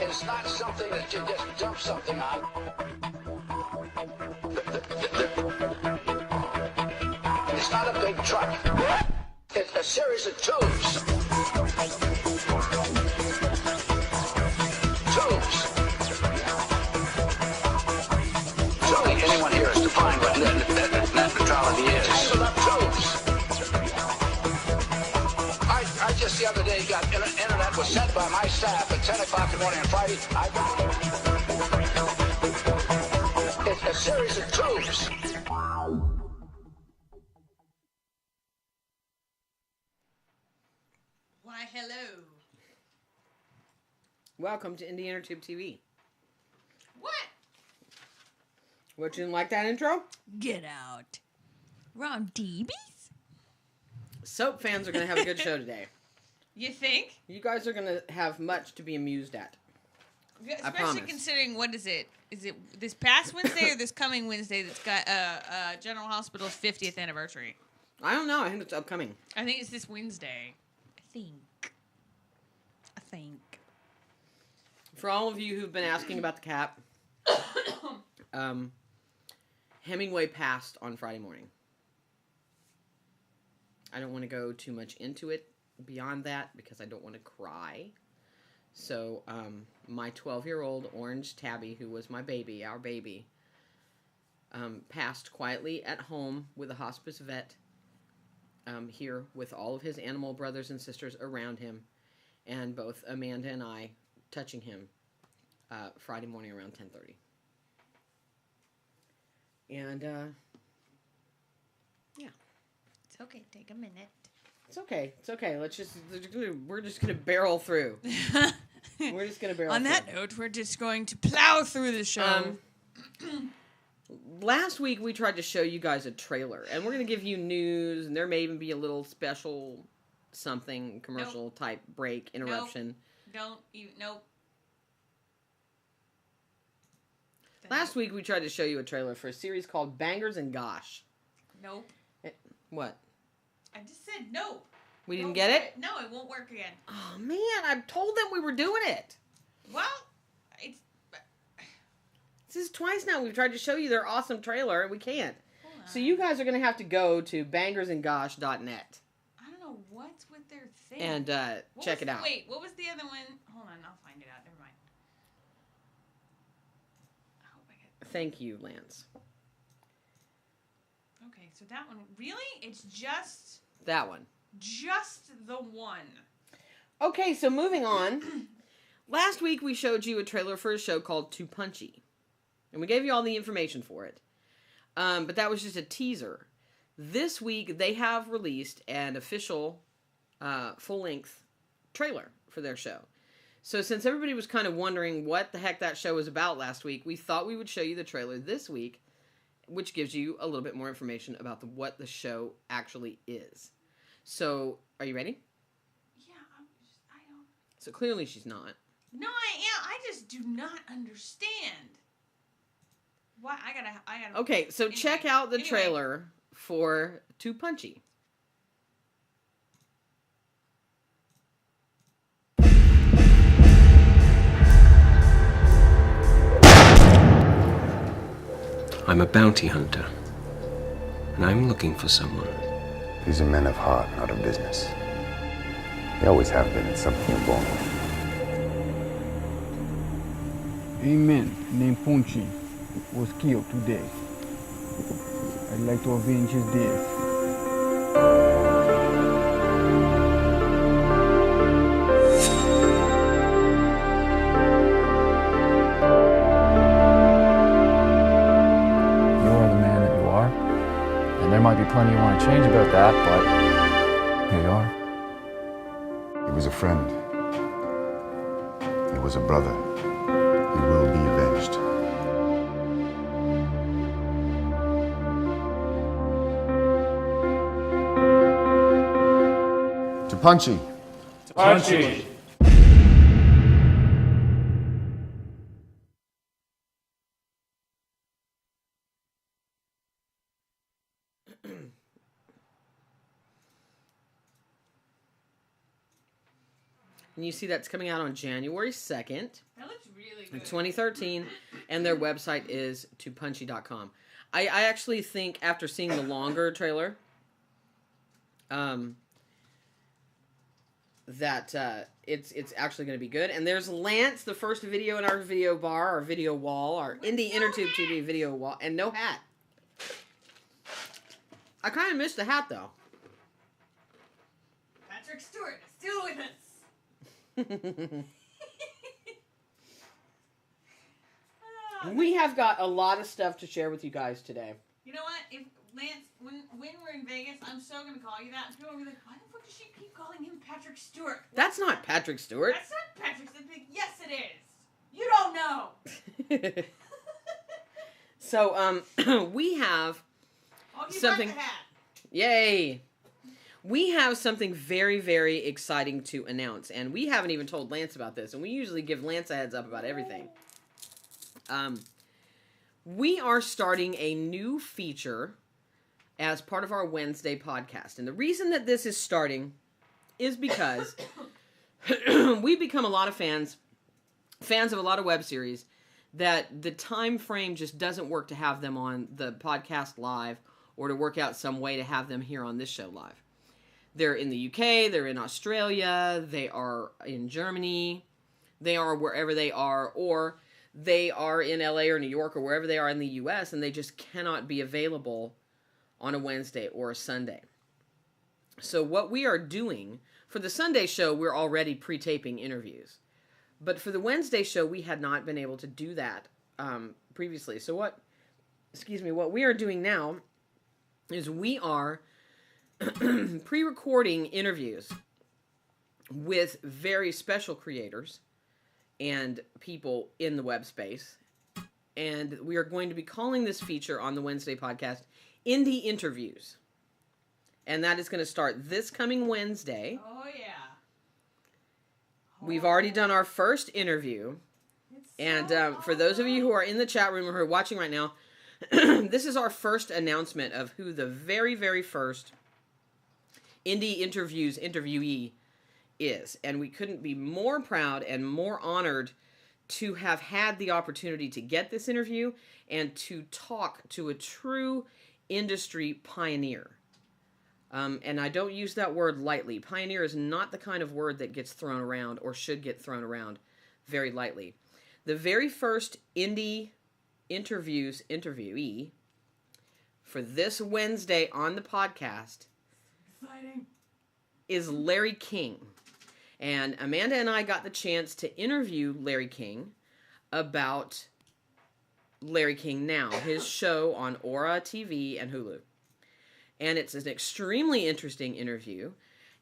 It's not something that you just dump something on. It's not a big truck. It's a series of tubes. Surely anyone here has defined what net neutrality is. I just the other day got internet was sent by my staff at 10 o'clock in the morning on Friday. It's a series of tubes. Why, hello. Welcome to Intertube TV. What? What, you didn't like that intro? Get out. Ron DBs? Soap fans are going to have a good show today. You think? You guys are going to have much to be amused at. Especially considering, what is it? Is it this past Wednesday or this coming Wednesday that's got General Hospital's 50th anniversary? I don't know. I think it's upcoming. I think it's this Wednesday. I think. For all of you who've been asking about the cat, Hemingway passed on Friday morning. I don't want to go too much into it beyond that because I don't want to cry. So, my 12-year-old orange tabby, who was my baby, our baby, passed quietly at home with a hospice vet here with all of his animal brothers and sisters around him, and both Amanda and I touching him Friday morning around 10:30. And, yeah. It's okay. Take a minute. It's okay. We're just gonna barrel through. We're just gonna barrel through. On that note, we're just going to plow through the show. Last week we tried to show you guys a trailer, and we're gonna give you news, and there may even be a little special something commercial type break interruption. Nope. Last week we tried to show you a trailer for a series called Bangers and Gosh. Nope. What? I just said nope. We didn't get it? No, it won't work again. Oh, man, I told them we were doing it. Well, it's... This is twice now we've tried to show you their awesome trailer, and we can't. So you guys are going to have to go to bangersandgosh.net. I don't know what's with their thing. And check it out. Wait, what was the other one? Hold on, I'll find it out. Never mind. I hope I get... Thank you, Lance. Okay, so that one... Really? It's just... That one. Just the one. Okay, so moving on. Last week we showed you a trailer for a show called Too Punchy. And we gave you all the information for it. But that was just a teaser. This week they have released an official full-length trailer for their show. So since everybody was kind of wondering what the heck that show was about last week, we thought we would show you the trailer this week, which gives you a little bit more information about what the show actually is. So, are you ready? Yeah, I don't... So clearly she's not. No, I am. I just do not understand. Why? I gotta... Okay, so anyway, check out the trailer for Too Punchy. I'm a bounty hunter, and I'm looking for someone. These are men of heart, not of business. They always have been. It's something you're born with. A man named Punchy was killed today. I'd like to avenge his death. There might be plenty you want to change about that, but here you are. He was a friend. He was a brother. He will be avenged. To Punchy. To Punchy. And you see that's coming out on January 2nd. That looks really good. 2013. And their website is topunchy.com. I actually think after seeing the longer trailer, that it's actually going to be good. And there's Lance, the first video in our video bar, our video wall, our Indie Intertube TV video wall, and no hat. I kind of missed the hat, though. Patrick Stewart is still with us. We have got a lot of stuff to share with you guys today. You know what? If Lance, when we're in Vegas, I'm so gonna call you that. And people will be like, "Why the fuck does she keep calling him Patrick Stewart?" That's not Patrick Stewart. That's not Patrick Stewart. Like, yes, it is. You don't know. So, we have something. The hat. Yay! We have something very, very exciting to announce, and we haven't even told Lance about this. And we usually give Lance a heads up about everything. We are starting a new feature as part of our Wednesday podcast. And the reason that this is starting is because we've become a lot of fans of a lot of web series that the time frame just doesn't work to have them on the podcast live or to work out some way to have them here on this show live. They're in the UK, they're in Australia, they are in Germany, they are wherever they are, or they are in LA or New York or wherever they are in the US, and they just cannot be available on a Wednesday or a Sunday. So what we are doing, for the Sunday show, we're already pre-taping interviews. But for the Wednesday show, we had not been able to do that previously. So what we are doing now is we are pre-recording interviews with very special creators and people in the web space. And we are going to be calling this feature on the Wednesday podcast Indie Interviews. And that is going to start this coming Wednesday. Oh, yeah. We've already done our first interview. And for those of you who are in the chat room or who are watching right now, this is our first announcement of who the very, very first Indie Interviews interviewee is. And we couldn't be more proud and more honored to have had the opportunity to get this interview and to talk to a true industry pioneer. And I don't use that word lightly. Pioneer is not the kind of word that gets thrown around or should get thrown around very lightly. The very first Indie Interviews interviewee for this Wednesday on the podcast is Larry King. And Amanda and I got the chance to interview Larry King about Larry King Now, his show on Aura TV and Hulu. And it's an extremely interesting interview.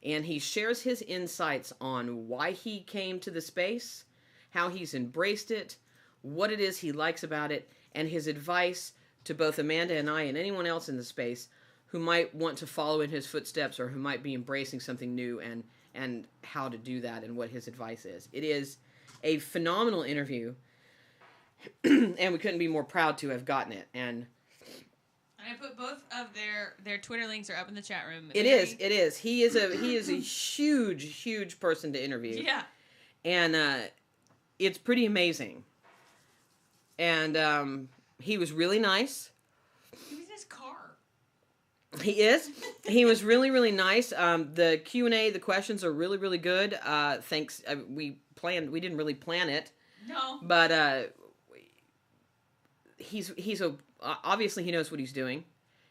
And he shares his insights on why he came to the space, how he's embraced it, what it is he likes about it, and his advice to both Amanda and I and anyone else in the space who might want to follow in his footsteps or who might be embracing something new, and how to do that and what his advice is. It is a phenomenal interview, and we couldn't be more proud to have gotten it. And I put both of their Twitter links are up in the chat room. It is. He is a huge person to interview. Yeah. And it's pretty amazing. And he was really nice. He was in his car. He is. He was really, really nice. The Q&A, the questions are really, really good. Thanks. We didn't really plan it. No. But obviously he knows what he's doing.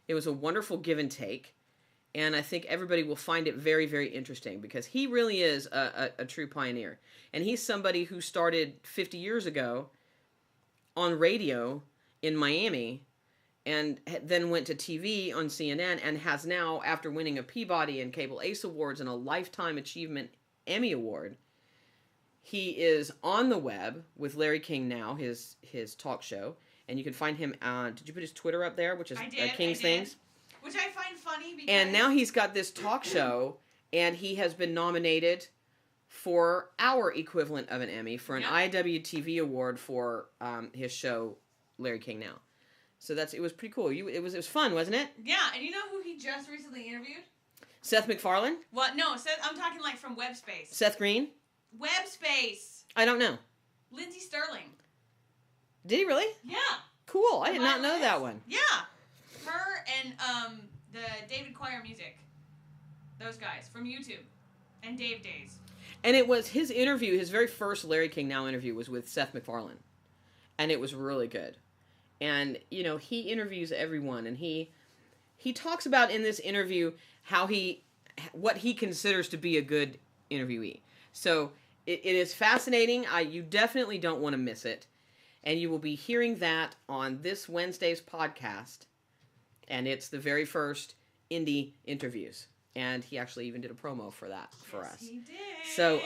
It was a wonderful give and take. And I think everybody will find it very, very interesting because he really is a true pioneer. And he's somebody who started 50 years ago on radio in Miami and then went to TV on CNN and has now, after winning a Peabody and Cable Ace Awards and a Lifetime Achievement Emmy Award, he is on the web with Larry King Now, his talk show. And you can find him on, did you put his Twitter up there, which is King's Things? Which I find funny because... And now he's got this talk show, and he has been nominated for our equivalent of an Emmy for an IWTV award for his show, Larry King Now. So it was pretty cool. It was fun, wasn't it? Yeah, and you know who he just recently interviewed? Seth MacFarlane? Well, no, Seth, I'm talking like from web space. Seth Green? Web Space. I don't know. Lindsay Sterling. Did he really? Yeah. Cool. I did not know that one. Yeah. Her and the David Choir Music. Those guys from YouTube. And Dave Days. And it was his interview, his very first Larry King Now interview was with Seth MacFarlane. And it was really good. And, you know, he interviews everyone. And he talks about in this interview what he considers to be a good interviewee. So it is fascinating. You definitely don't want to miss it. And you will be hearing that on this Wednesday's podcast. And it's the very first indie interviews. And he actually even did a promo for that for us. He did. So,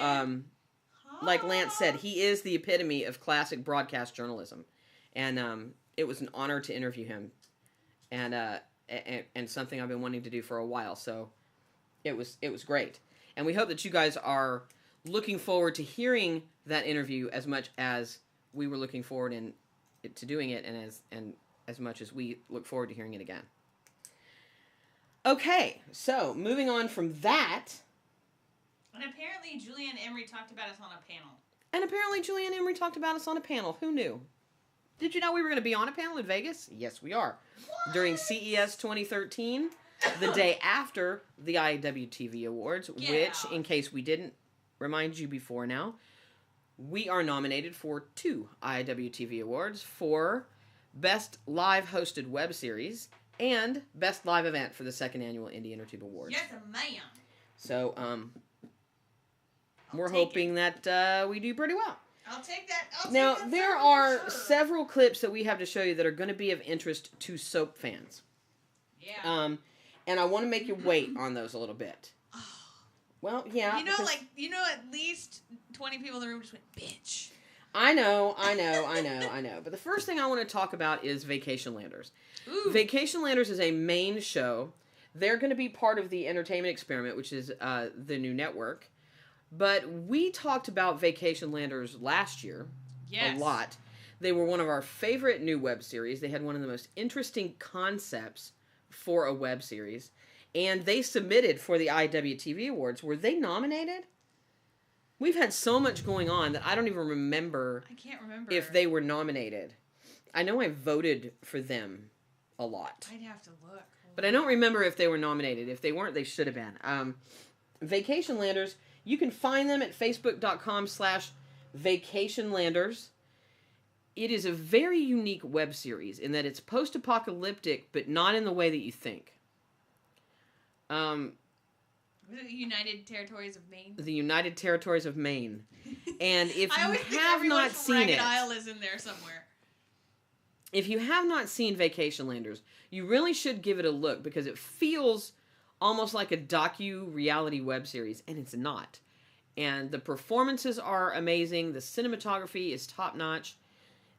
like Lance said, he is the epitome of classic broadcast journalism. And it was an honor to interview him. And something I've been wanting to do for a while. So it was great. And we hope that you guys are looking forward to hearing that interview as much as we were looking forward to doing it, and as much as we look forward to hearing it again. Okay, so moving on from that. And apparently Julianne Emery talked about us on a panel. Who knew? Did you know we were going to be on a panel in Vegas? Yes, we are. What? During CES 2013, the day after the IWTV Awards, which, in case we didn't remind you before now, we are nominated for 2 IWTV Awards for Best Live Hosted Web Series and Best Live Event for the 2nd Annual Indie Intertube Awards. Yes, ma'am. So, we're hoping that we do pretty well. I'll take that. Now, there are several clips that we have to show you that are going to be of interest to soap fans. Yeah. And I want to make you wait on those a little bit. Well, yeah. At least 20 people in the room just went, bitch. I know. But the first thing I want to talk about is Vacation Landers. Ooh. Vacation Landers is a main show. They're going to be part of the Entertainment Experiment, which is the new network. But we talked about Vacation Landers last year a lot. They were one of our favorite new web series. They had one of the most interesting concepts for a web series. And they submitted for the IWTV Awards. Were they nominated? We've had so much going on that I don't even remember. I can't remember if they were nominated. I know I voted for them a lot. I'd have to look. But I don't remember if they were nominated. If they weren't, they should have been. Vacation Landers, you can find them at facebook.com/vacationlanders. It is a very unique web series in that it's post-apocalyptic, but not in the way that you think. United Territories of Maine. The United Territories of Maine. And if I you have not seen it, Isle is in there somewhere. If you have not seen Vacation Landers, you really should give it a look because it feels almost like a docu-reality web series, and it's not. And the performances are amazing. The cinematography is top-notch.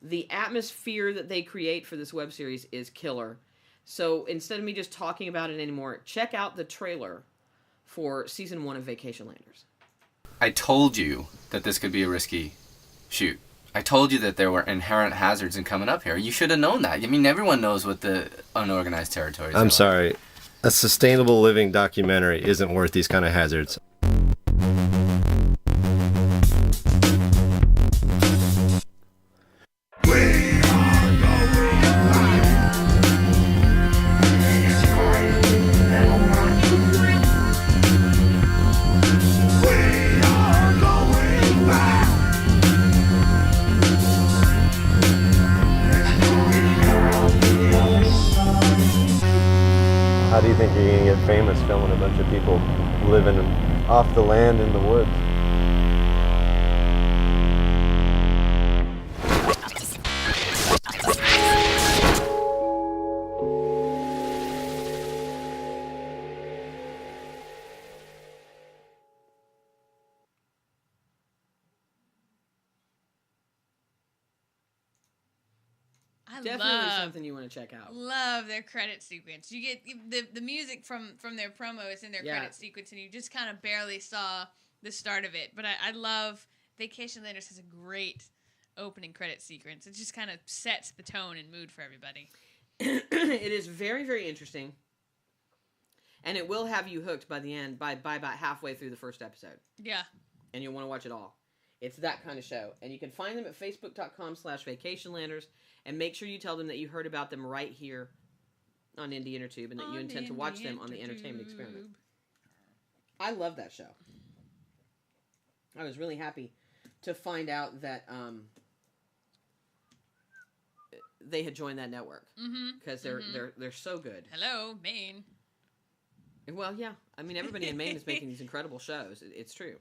The atmosphere that they create for this web series is killer. So instead of me just talking about it anymore, check out the trailer for Season 1 of Vacation Landers. I told you that this could be a risky shoot. I told you that there were inherent hazards in coming up here. You should have known that. I mean, everyone knows what the unorganized territories are. I'm sorry. A sustainable living documentary isn't worth these kind of hazards. How do you think you're going to get famous filming a bunch of people living off the land in the woods? Definitely something you want to check out. Love their credit sequence. You get the music from their promo is in their credit sequence, and you just kind of barely saw the start of it. But I love Vacation Landers has a great opening credit sequence. It just kind of sets the tone and mood for everybody. It is very, very interesting, and it will have you hooked by the end, by about halfway through the first episode. Yeah. And you'll want to watch it all. It's that kind of show. And you can find them at facebook.com/vacationlanders. And make sure you tell them that you heard about them right here on Indie Intertube and that you intend to watch them on the Entertainment Experiment. I love that show. I was really happy to find out that they had joined that network. Because they're so good. Hello, Maine. Well, yeah. I mean, everybody in Maine is making these incredible shows. It's true.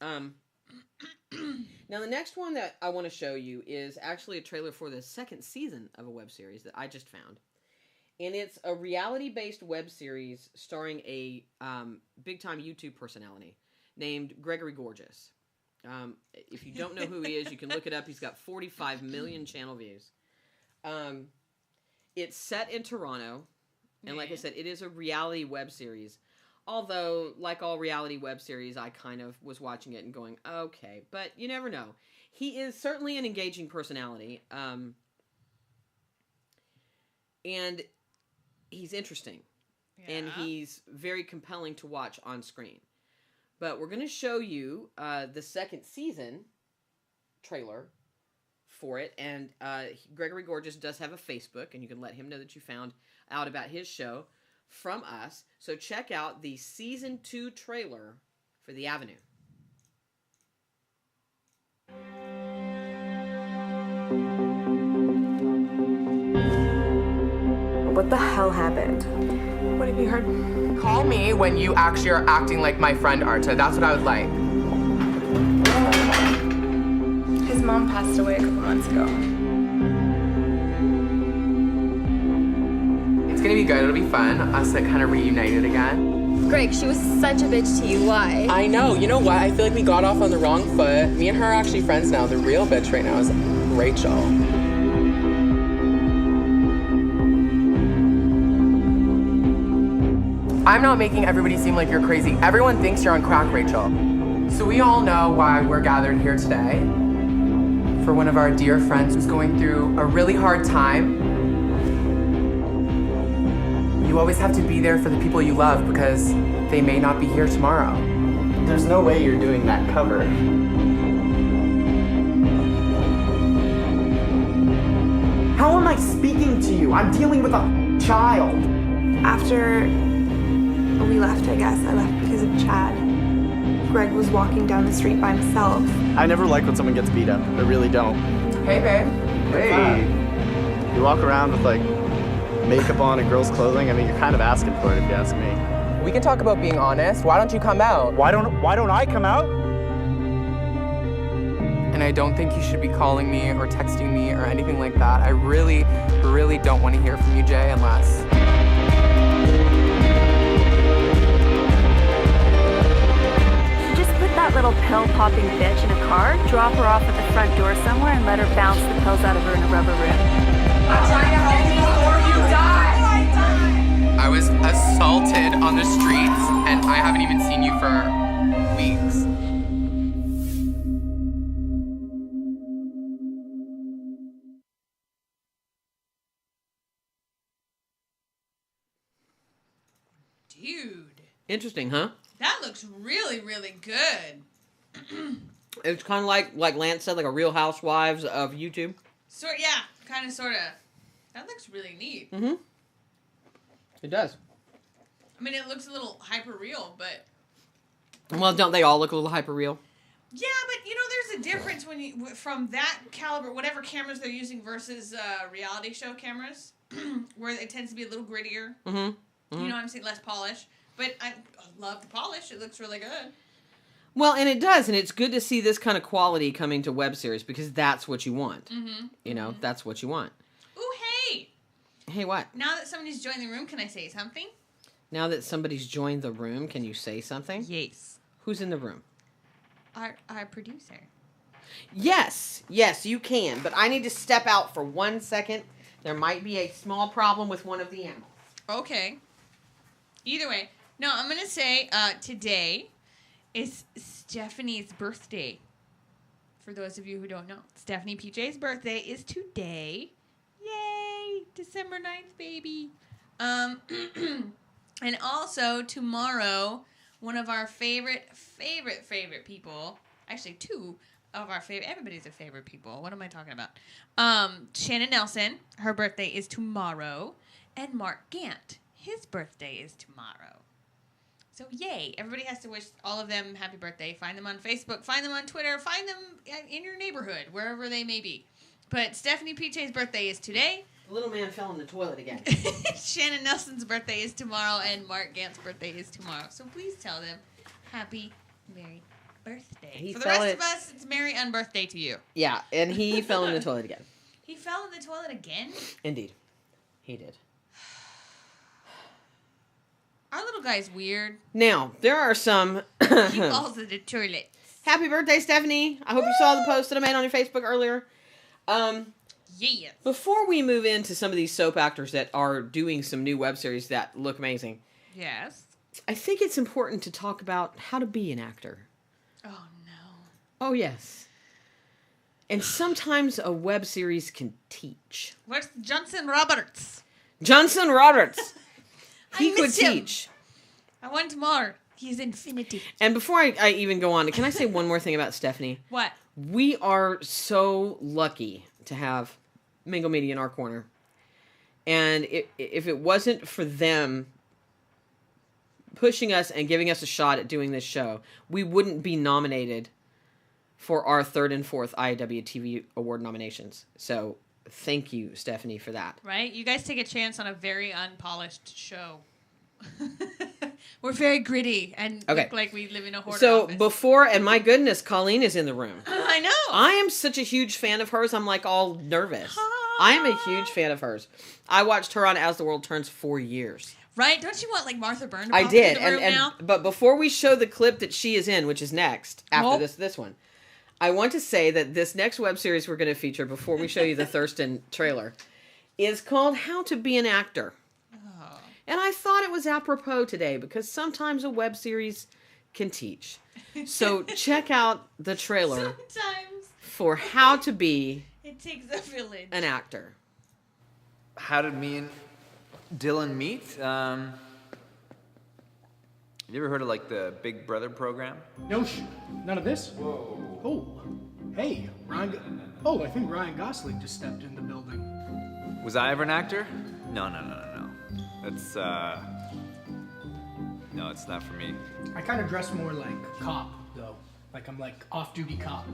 Now, the next one that I want to show you is actually a trailer for the second season of a web series that I just found. And it's a reality-based web series starring a big-time YouTube personality named Gregory Gorgeous. If you don't know who he is, you can look it up. He's got 45 million channel views. It's set in Toronto. And like I said, it is a reality web series. Although, like all reality web series, I kind of was watching it and going, okay. But you never know. He is certainly an engaging personality. And he's interesting. Yeah. And he's very compelling to watch on screen. But we're going to show you the second season trailer for it. And Gregory Gorgeous does have a Facebook, and you can let him know that you found out about his show from us. So check out the Season 2 trailer for The Avenue. What the hell happened? What have you heard? Call me when you actually are acting like my friend Arta. That's what I would like. His mom passed away a couple months ago. It's gonna be good. It'll be fun. Us like kind of reunited again. Greg, she was such a bitch to you. Why? I know. You know what? I feel like we got off on the wrong foot. Me and her are actually friends now. The real bitch right now is Rachel. I'm not making everybody seem like you're crazy. Everyone thinks you're on crack, Rachel. So we all know why we're gathered here today. For one of our dear friends who's going through a really hard time. You always have to be there for the people you love because they may not be here tomorrow. There's no way you're doing that cover. How am I speaking to you? I'm dealing with a child. After we left, I guess, I left because of Chad. Greg was walking down the street by himself. I never like when someone gets beat up. I really don't. Hey, babe. Hey. You walk around with like makeup on and girls' clothing. I mean, you're kind of asking for it if you ask me. We can talk about being honest. Why don't you come out? Why don't I come out? And I don't think you should be calling me or texting me or anything like that. I really, really don't want to hear from you, Jay, unless... Just put that little pill-popping bitch in a car, drop her off at the front door somewhere, and let her bounce the pills out of her in a rubber room. I'm trying to help you before you die! I was assaulted on the streets, and I haven't even seen you for weeks. Dude. Interesting, huh? That looks really, really good. It's kind of like Lance said, like a Real Housewives of YouTube. Yeah, kind of, sort of. That looks really neat. Mm-hmm. It does. I mean, it looks a little hyper-real, but... Well, don't they all look a little hyper-real? Yeah, but, you know, there's a difference when you from that caliber, whatever cameras they're using versus reality show cameras, where it tends to be a little grittier. Mm-hmm. Mm-hmm. You know what I'm saying? Less polish. But I love the polish. It looks really good. Well, and it does, and it's good to see this kind of quality coming to web series because that's what you want. Mm-hmm. You know, that's what you want. Ooh, hey! Hey, what? Now that somebody's joined the room, can I say something? Now that somebody's joined the room, can you say something? Yes. Who's in the room? Our producer. Yes, you can, but I need to step out for 1 second. There might be a small problem with one of the animals. Okay. Either way. No, I'm going to say today is Stephanie's birthday. For those of you who don't know. Stephanie PJ's birthday is today. Yay! December 9th, baby. And also, tomorrow, one of our favorite people, actually two, of our favorite. Everybody's a favorite people. What am I talking about? Shannon Nelson, her birthday is tomorrow. And Mark Gant, his birthday is tomorrow. So yay. Everybody has to wish all of them happy birthday. Find them on Facebook. Find them on Twitter. Find them in your neighborhood, wherever they may be. But Stephanie Piche's birthday is today. The little man fell in the toilet again. Shannon Nelson's birthday is tomorrow, and Mark Gant's birthday is tomorrow. So please tell them happy, merry birthday. For the rest of us, it's merry unbirthday to you. Yeah, and he fell in the toilet again. He fell in the toilet again? Indeed. He did. Our little guy's weird. Now, there are some... He falls in the toilet. Happy birthday, Stephanie. I hope you saw the post that I made on your Facebook earlier. Yes. Before we move into some of these soap actors that are doing some new web series that look amazing. Yes. I think it's important to talk about how to be an actor. Oh, no. Oh, yes. And sometimes a web series can teach. Where's Johnson Roberts? Johnson Roberts. He could miss him. teach. I want more. He's infinity. And before I even go on, can I say one more thing about Stephanie? What? We are so lucky to have Mingle Media in our corner. And if it wasn't for them pushing us and giving us a shot at doing this show, we wouldn't be nominated for our 3rd and 4th IAW TV Award nominations. So thank you, Stephanie, for that. Right? You guys take a chance on a very unpolished show. We're very gritty and look like we live in a hoarder office. Before, and my goodness, Colleen is in the room. I know. I am such a huge fan of hers. I'm like all nervous. I am a huge fan of hers. I watched her on As the World Turns for years. Right? Don't you want like Martha Byrne to I pop did, in the room now? but before we show the clip that she is in, which is next after this one, I want to say that this next web series we're going to feature before we show you the Thurston trailer is called How to Be an Actor. Oh. And I thought it was apropos today because sometimes a web series can teach. So check out the trailer for How to Be It takes a village. an Actor. How did me and Dylan meet? Have you ever heard of like the Big Brother program? No, none of this. Whoa. Oh, hey, Ryan. Oh, I think Ryan Gosling just stepped in the building. Was I ever an actor? No. That's no, it's not for me. I kind of dress more like cop, though. Like I'm like off-duty cop.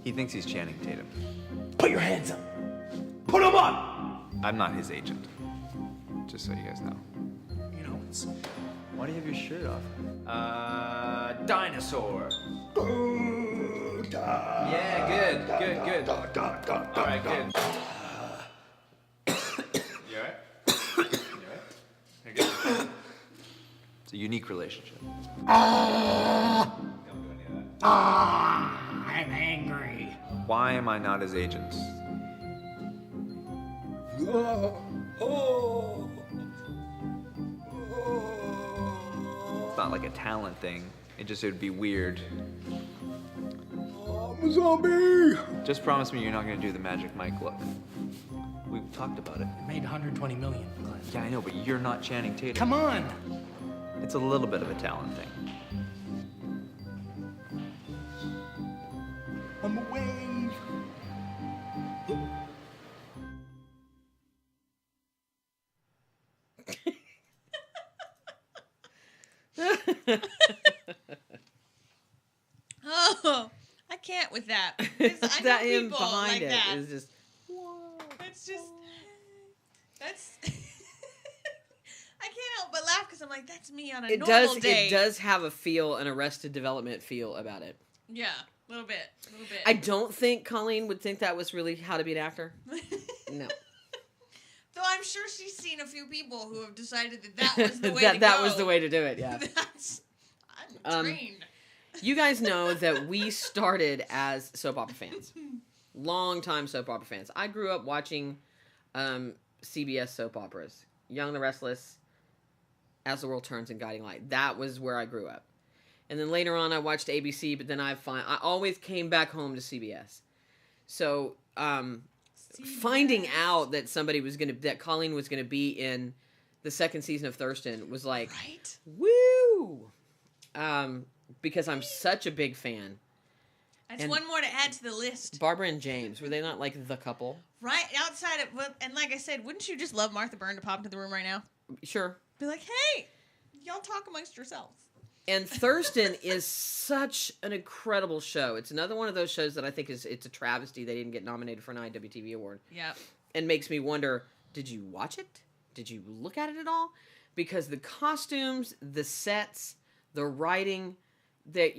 He thinks he's Channing Tatum. Put your hands up. Put them up. I'm not his agent. Just so you guys know. You know, it's... Why do you have your shirt off? Dinosaur. Yeah, good. All right, good. You all right? You're good. It's a unique relationship. I'm angry. Why am I not his agent? It's not like a talent thing. It would be weird. I'm a zombie. Just promise me you're not gonna do the Magic Mike look. We've talked about it. It made 120 million. Glenn. Yeah, I know, but you're not Channing Tatum. Come on. It's a little bit of a talent thing. I'm away. Oh, I can't with that. I That know him people behind like it that. is just... It's just... That's... I can't help but laugh because I'm like, that's me on a normal day. It does have a feel, an Arrested Development feel about it. Yeah, a little bit. I don't think Colleen would think that was really how to be an actor. No. Though I'm sure she's seen a few people who have decided that was the way to go. That was the way to do it, yeah. I'm trained. You guys know that we started as soap opera fans. Long-time soap opera fans. I grew up watching CBS soap operas. Young and the Restless, As the World Turns, and Guiding Light. That was where I grew up. And then later on I watched ABC, but then I always came back home to CBS. So finding out that that Colleen was gonna be in the second season of Thurston was like, woo! Because I'm such a big fan. That's And one more to add to the list. Barbara and James, were they not like the couple? Right outside of, and like I said, wouldn't you just love Martha Byrne to pop into the room right now? Sure. Be like, hey, y'all talk amongst yourselves. And Thurston is such an incredible show. It's another one of those shows that I think it's a travesty they didn't get nominated for an IWTV award. Yep. And makes me wonder, did you watch it? Did you look at it at all? Because the costumes, the sets, the writing, that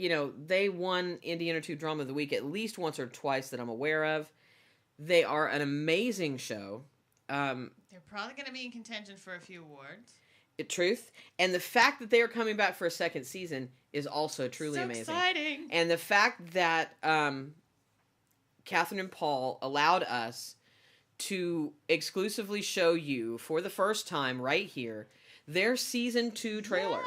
they won Indie Intertube Drama of the Week at least once or twice that I'm aware of. They are an amazing show. They're probably going to be in contention for a few awards. Truth. And the fact that they are coming back for a second season is also truly so amazing. Exciting. And the fact that Catherine and Paul allowed us to exclusively show you for the first time right here their season 2 trailer.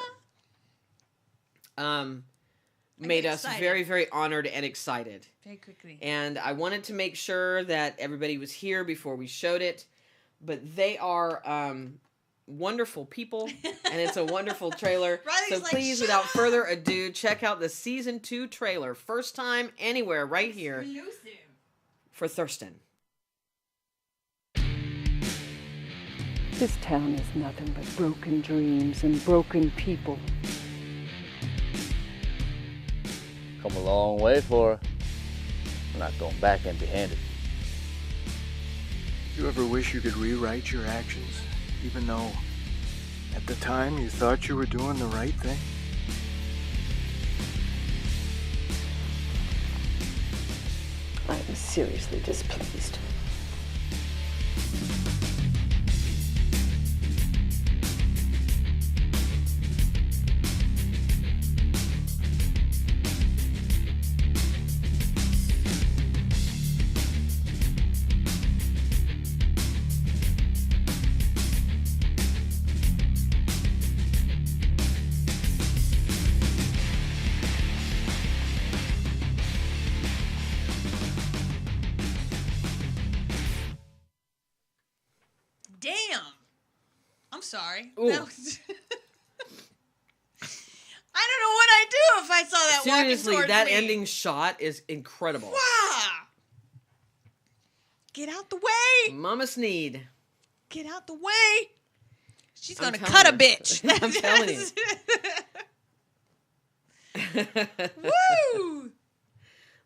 Made us very, very honored and excited. Very quickly. And I wanted to make sure that everybody was here before we showed it. But they are wonderful people, and it's a wonderful trailer. So please, without further ado, check out the season 2 trailer. First time anywhere right here. Exclusive. For Thurston. This town is nothing but broken dreams and broken people. Come a long way for her. I'm not going back empty-handed. You ever wish you could rewrite your actions, even though at the time you thought you were doing the right thing? I am seriously displeased. Sorry. Ooh. That was I don't know what I'd do if I saw that Seriously, walking towards that me. ending shot is incredible. Wow! Get out the way! Mama Sneed. Get out the way! She's I'm gonna telling cut a you. bitch. I'm telling you. Woo!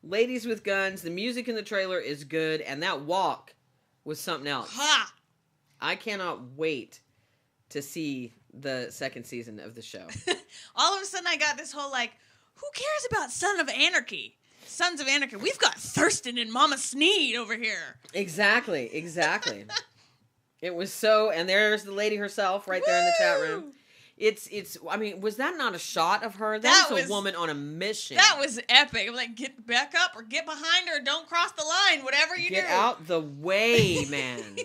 Ladies with Guns. The music in the trailer is good, and that walk was something else. Ha! I cannot wait to see the second season of the show. All of a sudden, I got this whole like, who cares about Sons of Anarchy? Sons of Anarchy. We've got Thurston and Mama Sneed over here. Exactly. It was so, and there's the lady herself right there in the chat room. It's. I mean, was that not a shot of her? That was a woman on a mission. That was epic. I'm like, get back up or get behind her. Don't cross the line. Whatever you do. Get out the way, man.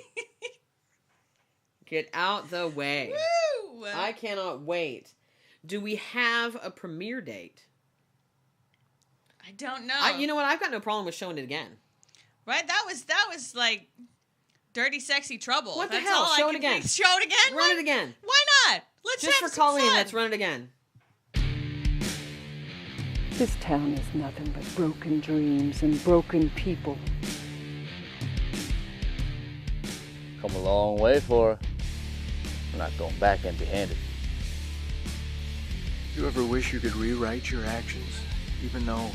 Get out the way. Woo! I cannot wait. Do we have a premiere date? I don't know. You know what? I've got no problem with showing it again. Right? That was like Dirty Sexy Trouble. What the That's hell? all Show I it can again. think. Show it again? Run it again. Why not? Let's Just have for some Colleen, fun. let's run it again. This town is nothing but broken dreams and broken people. Come a long way for her. I'm not going back empty-handed. You ever wish you could rewrite your actions, even though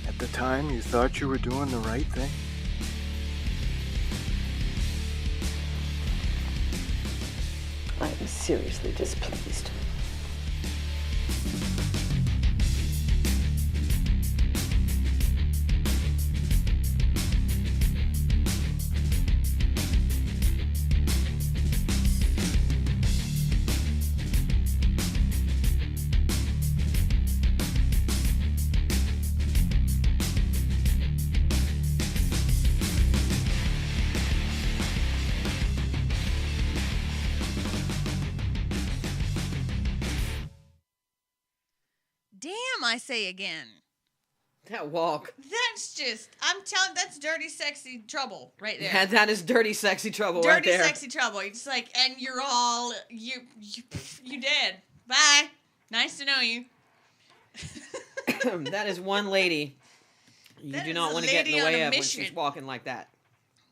at the time you thought you were doing the right thing? I am seriously displeased. Damn, I say again. That walk. That's just, I'm telling, that's Dirty Sexy Trouble right there. Yeah, that is dirty, sexy trouble right Dirty there. Sexy Trouble. You're just like, and you're all, you dead. Bye. Nice to know you. That is one lady You That do is not a want to get in lady the on way a of when mission. she's walking like that.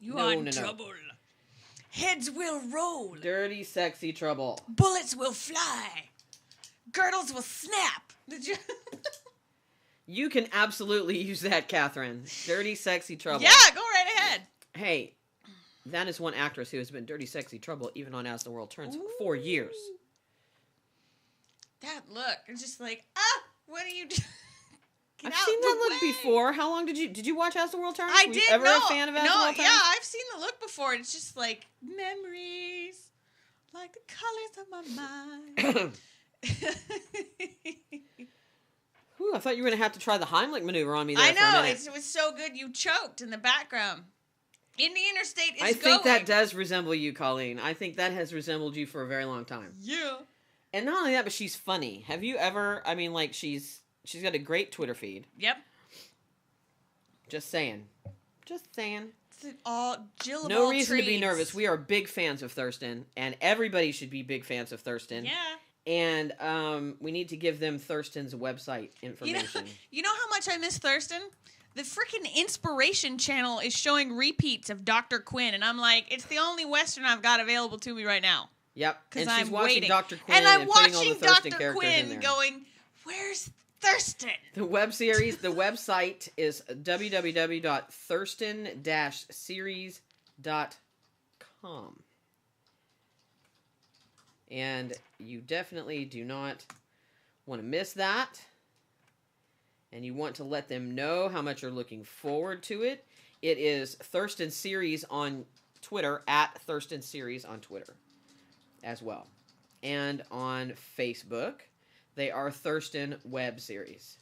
You No, are in no, no. trouble. Heads will roll. Dirty, sexy trouble. Bullets will fly. Girdles will snap. Did you? You can absolutely use that, Catherine. Dirty, sexy trouble. Yeah, go right ahead. Hey, that is one actress who has been dirty, sexy trouble even on As the World Turns for years. That look. It's just like, what are you doing? I've seen that look before. How long did you watch As the World Turns? I Were did. you ever no, a fan of As the no, World Turns? yeah, I've seen the look before. It's just like memories, like the colors of my mind. Whew, I thought you were going to have to try the Heimlich maneuver on me there I for a know, minute. it was so good you choked in the background. In the interstate is I think that does resemble you, Colleen. I think that has resembled you for a very long time. Yeah. And not only that, but she's funny. Have you ever, I mean, like, she's got a great Twitter feed. Yep. Just saying. Just saying. It's all Jill of No all reason to be trades. nervous. We are big fans of Thurston, and everybody should be big fans of Thurston. Yeah. And we need to give them Thurston's website information. You know how much I miss Thurston? The freaking Inspiration channel is showing repeats of Dr. Quinn, and I'm like, it's the only Western I've got available to me right now. Yep. And she's I'm watching waiting. Dr. Quinn and I'm putting all the watching Thurston Dr. characters in Quinn there. going, where's Thurston? The web series, the website is www.thurston-series.com. And you definitely do not want to miss that. And you want to let them know how much you're looking forward to it. It is Thurston Series on Twitter, at Thurston Series on Twitter as well. And on Facebook, they are Thurston Web Series.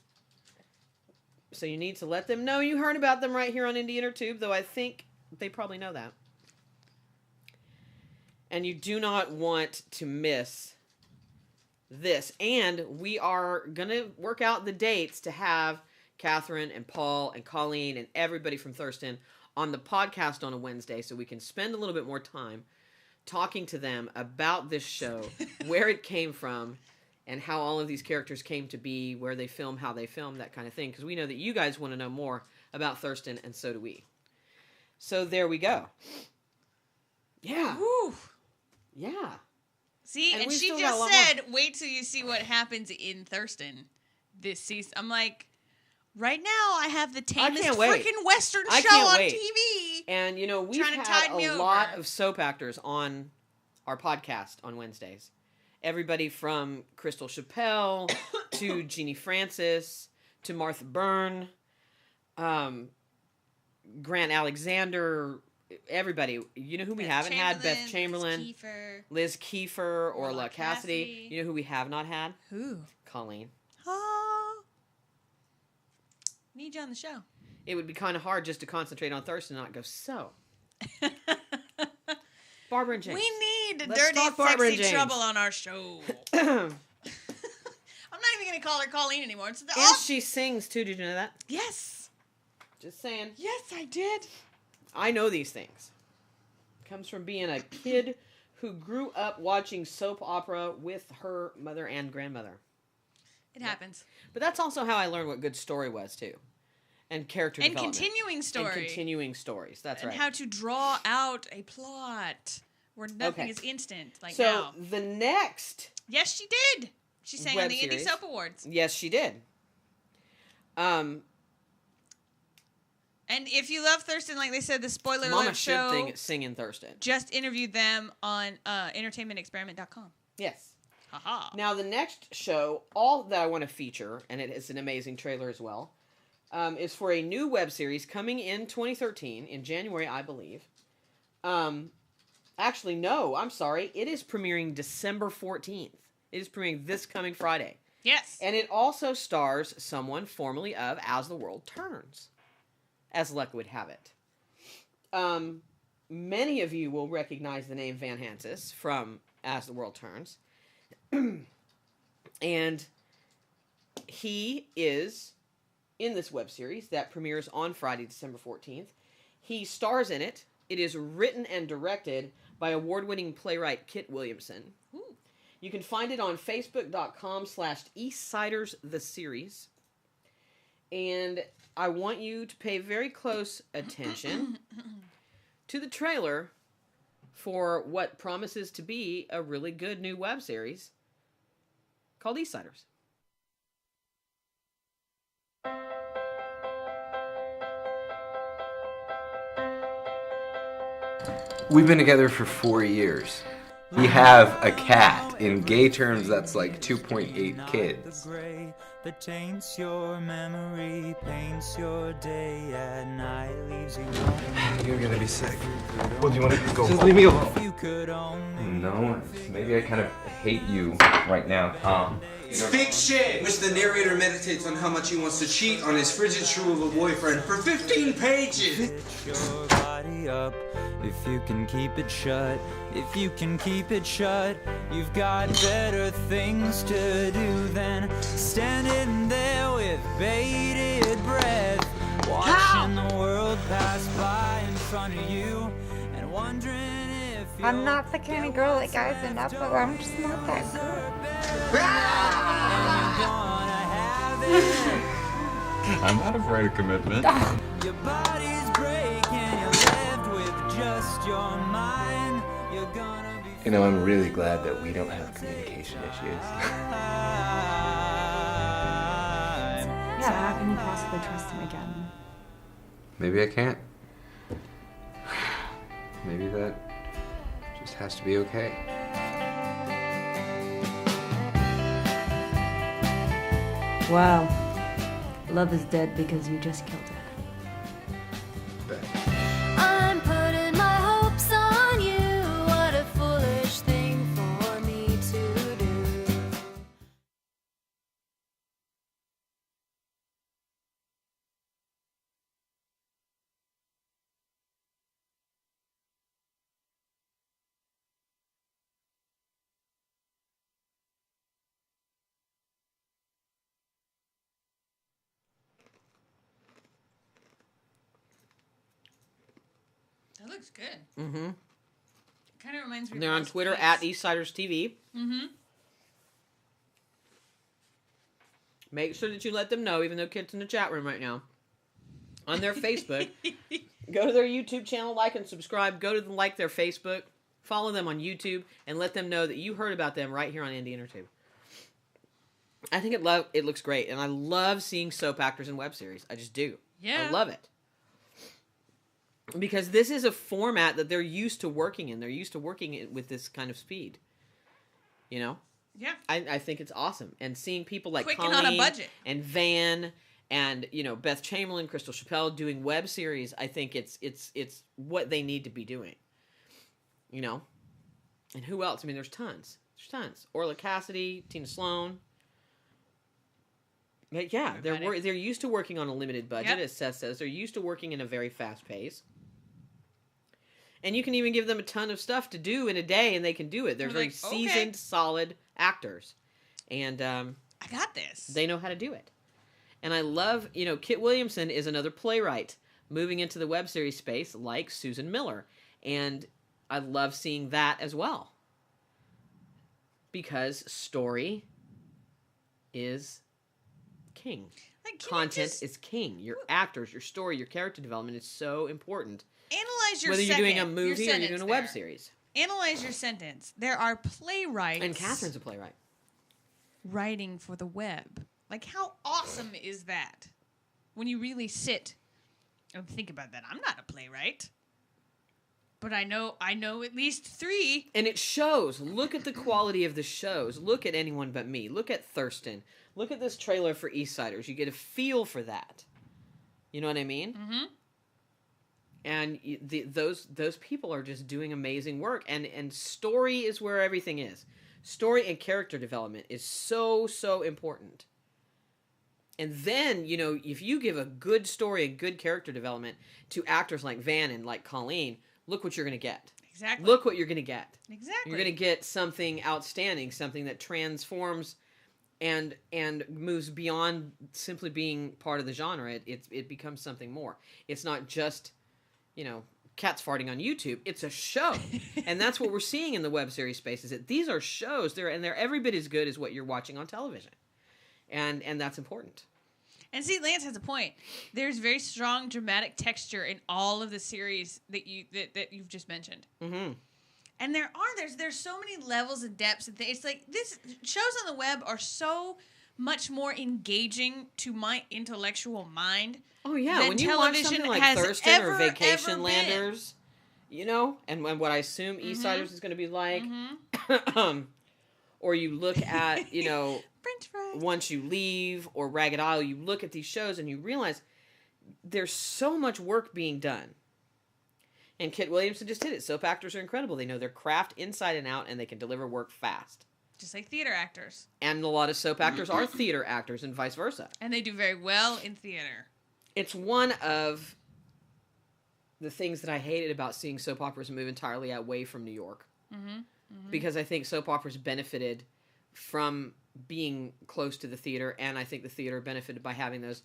So you need to let them know you heard about them right here on Indie Intertube, though I think they probably know that. And you do not want to miss this. And we are going to work out the dates to have Catherine and Paul and Colleen and everybody from Thurston on the podcast on a Wednesday so we can spend a little bit more time talking to them about this show, where it came from, and how all of these characters came to be, where they film, how they film, that kind of thing. Because we know that you guys want to know more about Thurston, and so do we. So there we go. Yeah. Woo. Yeah. See, and we she still got a just lot said, wait till you see what happens in Thurston this season. I'm like, right now I have the tamest can't wait. freaking Western I show can't on wait. TV. And, you know, we've Trying to had tide me a over. lot of soap actors on our podcast on Wednesdays. Everybody from Crystal Chappelle to Jeannie Francis to Martha Byrne, Grant Alexander, everybody. You know who we haven't had? Beth Chamberlain, Liz Kiefer, Orla Cassidy. You know who we have not had? Who? Colleen. Need you on the show. It would be kind of hard just to concentrate on Thurston and not go, so. Barbara and James. We need Let's dirty, talk Barbara and sexy James. trouble on our show. I'm not even going to call her Colleen anymore. It's the And she sings too. Did you know that? Yes. Just saying. Yes, I did. I know these things. Comes from being a kid who grew up watching soap opera with her mother and grandmother. It happens. But that's also how I learned what good story was too. And character And development. continuing story. And continuing stories. That's and right. how to draw out a plot where nothing Okay. is instant like so now. the next Yes, she did. She sang web on the Indie series- Soap Awards. Yes, she did. And if you love Thurston, like they said, the spoiler Mama alert should show sing in Thurston. just interviewed them on entertainmentexperiment.com. Yes. Haha. Now, the next show, all that I want to feature, and it is an amazing trailer as well, is for a new web series coming in 2013, in January, I believe. Actually, no, I'm sorry. It is premiering December 14th. It is premiering this coming Friday. Yes. And it also stars someone formerly of As the World Turns, as luck would have it. Many of you will recognize the name Van Hansis from As the World Turns. And he is in this web series that premieres on Friday, December 14th. He stars in it. It is written and directed by award-winning playwright Kit Williamson. Ooh. You can find it on Facebook.com/EastSidersTheSeries. And I want you to pay very close attention to the trailer for what promises to be a really good new web series called Eastsiders. We've been together for 4 years. We have a cat. In gay terms, that's like 2.8 kids. That taints your memory, paints your day at night, leaves you You're gonna be sick. Well, do you want to go Just home? leave me alone. No, maybe I kind of hate you right now, Tom. Speak shit! Which the narrator meditates on how much he wants to cheat on his frigid shrew of a boyfriend for 15 pages! your body up. If you can keep it shut, if you can keep it shut, you've got better things to do than standing there with bated breath, watching the world pass by in front of you and wondering if I'm not the kind of girl that guys end up with. I'm just not that I'm not afraid of commitment. your body's breaking, you're left with just your mind. You're gonna be You know, I'm really glad that we don't have communication issues. Yeah, how can you possibly trust him again? Maybe I can't. Maybe that just has to be okay. Wow. Love is dead because you just killed it. I'm putting my hopes on you. What a foolish thing for me to do. That looks good. Mm-hmm. Kind of reminds me. They're of on Lost Twitter Place. at Eastsiders TV. Mm-hmm. Make sure that you let them know, even though Kit's in the chat room right now, on their Facebook. Go to their YouTube channel, like and subscribe. Go to them, like their Facebook. Follow them on YouTube and let them know that you heard about them right here on Indie Intertube. I think it looks great, and I love seeing soap actors in web series. I just do. Yeah. I love it. Because this is a format that they're used to working in. They're used to working with this kind of speed. You know? Yeah. I think it's awesome. And seeing people like Quick and Colleen on a budget. and Van and, you know, Beth Chamberlain, Crystal Chappelle doing web series, I think it's what they need to be doing. You know? And who else? I mean, there's tons. There's tons. Orla Cassidy, Tina Sloan. But yeah, they're used to working on a limited budget, as Seth says. They're used to working in a very fast pace. And you can even give them a ton of stuff to do in a day, and they can do it. They're very seasoned, solid actors. And I got this. They know how to do it. And I love, you know, Kit Williamson is another playwright moving into the web series space like Susan Miller. And I love seeing that as well. Because story is king. Content is king. Your actors, your story, your character development is so important. Analyze your Whether you're doing a movie or you're doing a web series. Analyze your sentence. There are playwrights. And Catherine's a playwright. Writing for the web. Like, how awesome is that? When you really sit and think about that. I'm not a playwright. But I know at least 3. And it shows. Look at the quality of the shows. Look at Anyone But Me. Look at Thurston. Look at this trailer for Eastsiders. You get a feel for that. You know what I mean? Mm-hmm. And those people are just doing amazing work. And story is where everything is. Story and character development is so, so important. And then, you know, if you give a good story and good character development to actors like Van and like Colleen, look what you're going to get. Exactly. Look what you're going to get. Exactly. You're going to get something outstanding, something that transforms and moves beyond simply being part of the genre. It becomes something more. It's not just, you know, cats farting on YouTube. It's a show. And that's what we're seeing in the web series space, is that these are shows. They're every bit as good as what you're watching on television. And that's important. And see, Lance has a point. There's very strong dramatic texture in all of the series that you've just mentioned. Mm-hmm. And there's so many levels and depths and things. It's like this shows on the web are so much more engaging to my intellectual mind. Oh yeah, than when you watch television something like has Thurston ever, or Vacation ever been. Landers, you know, and what I assume Mm-hmm. Eastsiders is going to be like, or you look at, you know, French fries. Once You Leave or Ragged Isle, you look at these shows and you realize there's so much work being done. And Kit Williamson just did it. Soap actors are incredible. They know their craft inside and out, and they can deliver work fast. Just like theater actors. And a lot of soap actors are theater actors and vice versa. And they do very well in theater. It's one of the things that I hated about seeing soap operas move entirely away from New York. Mm-hmm. Mm-hmm. Because I think soap operas benefited from being close to the theater, and I think the theater benefited by having those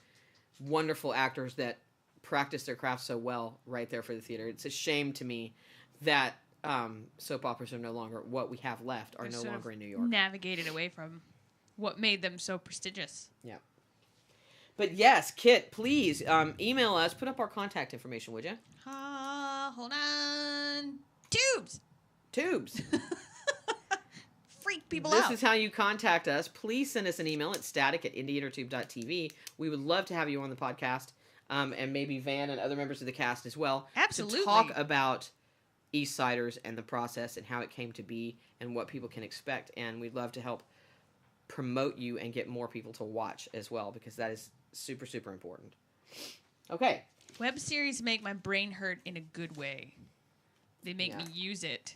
wonderful actors that practice their craft so well right there for the theater. It's a shame to me that soap operas are no longer, what we have left are They're no sort longer of in New York. Navigated away from what made them so prestigious. Yeah. But yes, Kit, please email us. Put up our contact information, would you? Hold on. Tubes. Freak people This out. is how you contact us. Please send us an email at static@indieintertube.tv. We would love to have you on the podcast, and maybe Van and other members of the cast as well. Absolutely. To talk about Eastsiders and the process and how it came to be and what people can expect. And we'd love to help promote you and get more people to watch as well, because that is super, super important. Okay. Web series make my brain hurt in a good way. They make me use it.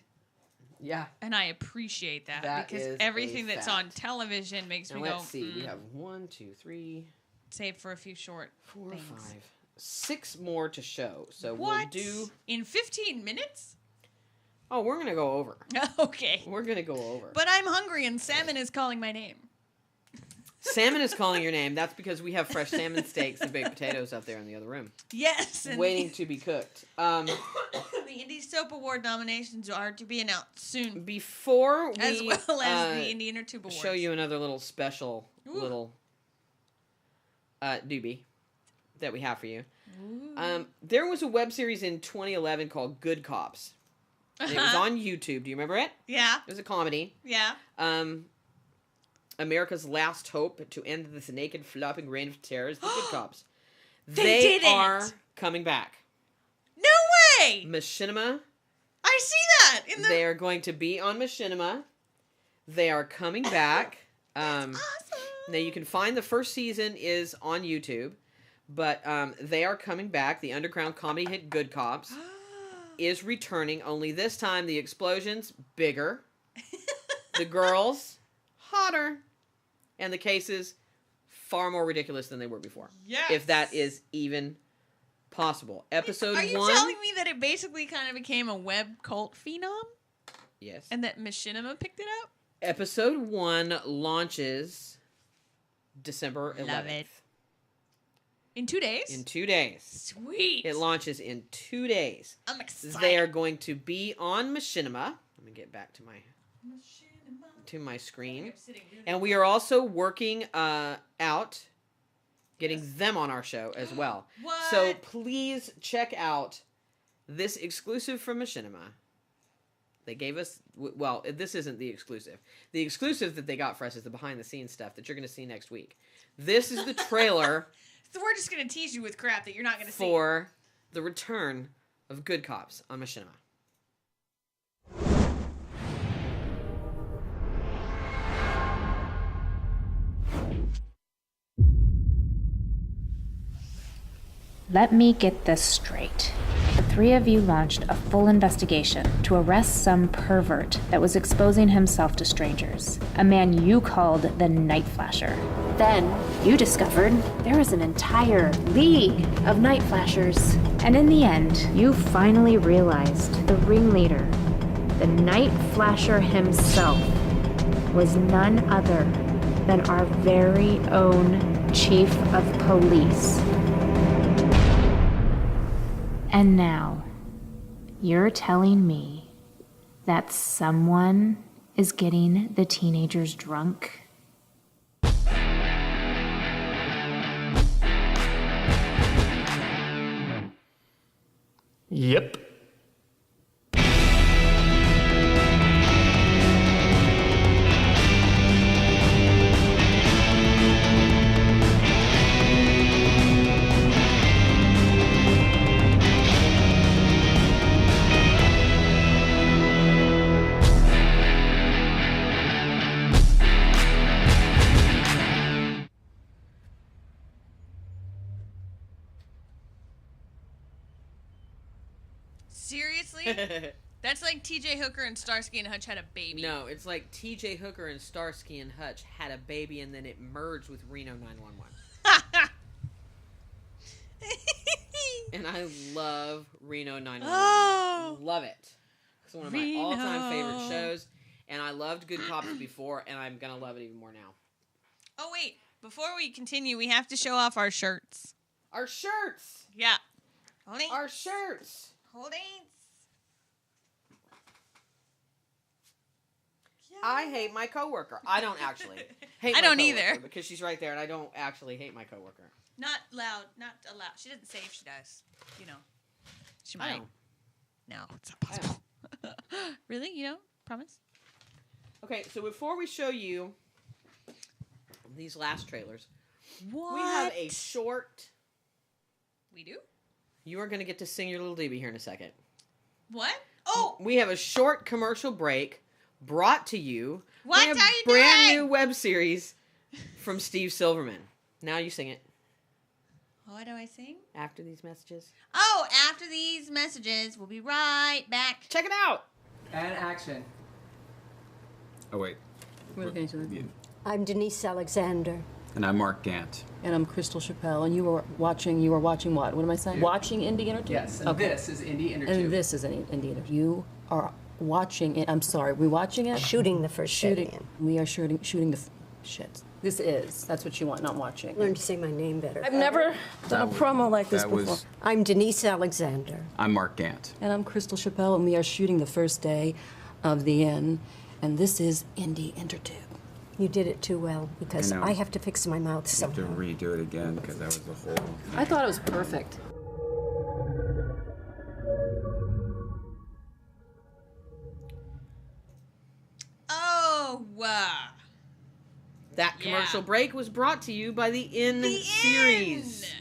Yeah. And I appreciate that, That because is everything a that's fact. on television makes Now me go, let's see. We have 1, 2, 3, save for a few short 4, things. 5, 6 more to show. So What? we'll do... In 15 minutes? Oh, we're going to go over. Okay. We're going to go over. But I'm hungry and salmon is calling my name. Salmon is calling your name. That's because we have fresh salmon steaks and baked potatoes out there in the other room. Yes. And Waiting to be cooked. the Indie Soap Award nominations are to be announced soon. Before we as well as the Indie Intertube Awards. show you another little special little doobie that we have for you. There was a web series in 2011 called Good Cops. And it was on YouTube. Do you remember it? Yeah. It was a comedy. Yeah. America's last hope to end this naked, flopping reign of terror is the Good Cops. They didn't. are coming back. No way! Machinima. I see that in the. They are going to be on Machinima. They are coming back. Awesome. Now you can find the first season is on YouTube, but they are coming back. The underground comedy hit Good Cops is returning. Only this time the explosions bigger, the girls hotter, and the cases far more ridiculous than they were before. Yes. If that is even possible. Episode 1. Are you telling me that it basically kind of became a web cult phenom? Yes. And that Machinima picked it up? Episode 1 launches December 11th. Love it. In 2 days? In 2 days. Sweet. It launches in 2 days. I'm excited. They are going to be on Machinima. Let me get back to my screen. And we are also working out getting them on our show as well. What? So please check out this exclusive from Machinima. They gave us, well, this isn't the exclusive. The exclusive that they got for us is the behind-the-scenes stuff that you're going to see next week. This is the trailer So we're just going to tease you with crap that you're not going to see. for the return of Good Cops on Machinima. Let me get this straight. The three of you launched a full investigation to arrest some pervert that was exposing himself to strangers, a man you called the Night Flasher. Then you discovered there was an entire league of Night Flashers. And in the end, you finally realized the ringleader, the Night Flasher himself, was none other than our very own Chief of Police. And now, you're telling me that someone is getting the teenagers drunk? Yep. Seriously? That's like T.J. Hooker and Starsky and Hutch had a baby. No, it's like T.J. Hooker and Starsky and Hutch had a baby and then it merged with Reno 911. And I love Reno 911. Oh. Love it. It's one of my Reno. all-time favorite shows. And I loved Good Cops before, and I'm going to love it even more now. Oh, wait. Before we continue, we have to show off our shirts. Our shirts! Yeah. Hold it. Our shirts! Hold it. I hate my coworker. I don't actually hate I my don't coworker either. because she's right there, and I don't actually hate my coworker. Not loud. Not allowed. She doesn't say if she does. You know. She I might. know. No, it's not possible. Really? You know? Promise? Okay, so before we show you these last trailers, What? we have a short. We do? You are going to get to sing your little DB here in a second. What? Oh! We have a short commercial break brought to you What by a are you brand doing? new web series from Steve Silverman. Now you sing it What do I sing? after these messages. Oh, after these messages, we'll be right back. Check it out. And action. Oh, wait. I'm Denise Alexander. And I'm Mark Gant. And I'm Crystal Chappelle, and you were watching what? What am I saying? Watching Indie Intertube? Yes, and this is Indie Intertube. And this is Indie Intertube. You are watching it. I'm sorry, we watching it? Shooting the first shooting. We are shooting the shit. This is. That's what you want, not watching. Learn to say my name better. I've never done a promo like this before. I'm Denise Alexander. I'm Mark Gant. And I'm Crystal Chappelle, and we are shooting the first day of the Inn, and this is Indie Intertube. You did it too well because I know. I have to fix my mouth I have to somehow. redo it again because that was the whole. I thought it was perfect. Oh, wow. That commercial break was brought to you by the In series.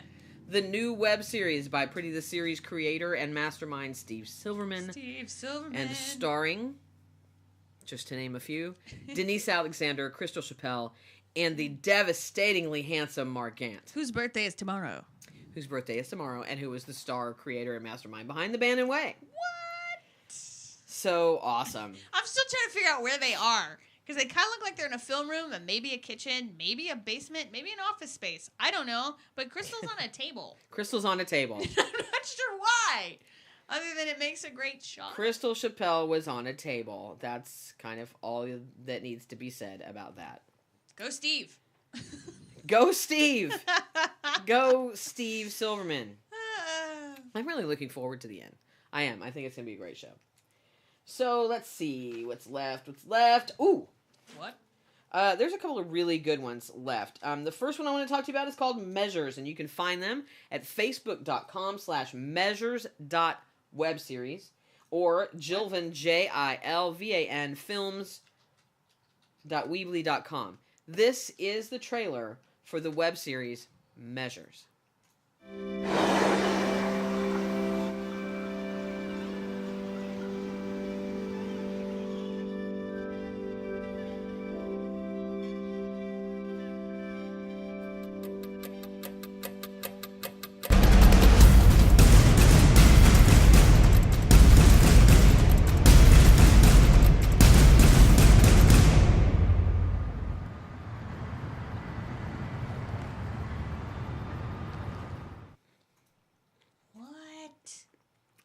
The new web series by Pretty the Series creator and mastermind Steve Silverman. And starring, just to name a few, Denise Alexander, Crystal Chappelle, and the devastatingly handsome Mark Gant. Whose birthday is tomorrow? Whose birthday is tomorrow, and who is the star, creator, and mastermind behind The Band and Way. What? So awesome. I'm still trying to figure out where they are. Because they kind of look like they're in a film room and maybe a kitchen, maybe a basement, maybe an office space. I don't know. But Crystal's on a table. Crystal's on a table. I'm not sure why. Other than it makes a great shot. Crystal Chappelle was on a table. That's kind of all that needs to be said about that. Go Steve. Go Steve! Go Steve Silverman. I'm really looking forward to the end. I am. I think it's going to be a great show. So let's see what's left. Ooh! What? There's a couple of really good ones left. The first one I want to talk to you about is called Measures, and you can find them at facebook.com/measures.webseries or Jilvan, Jilvan films.weebly.com. This is the trailer for the web series Measures.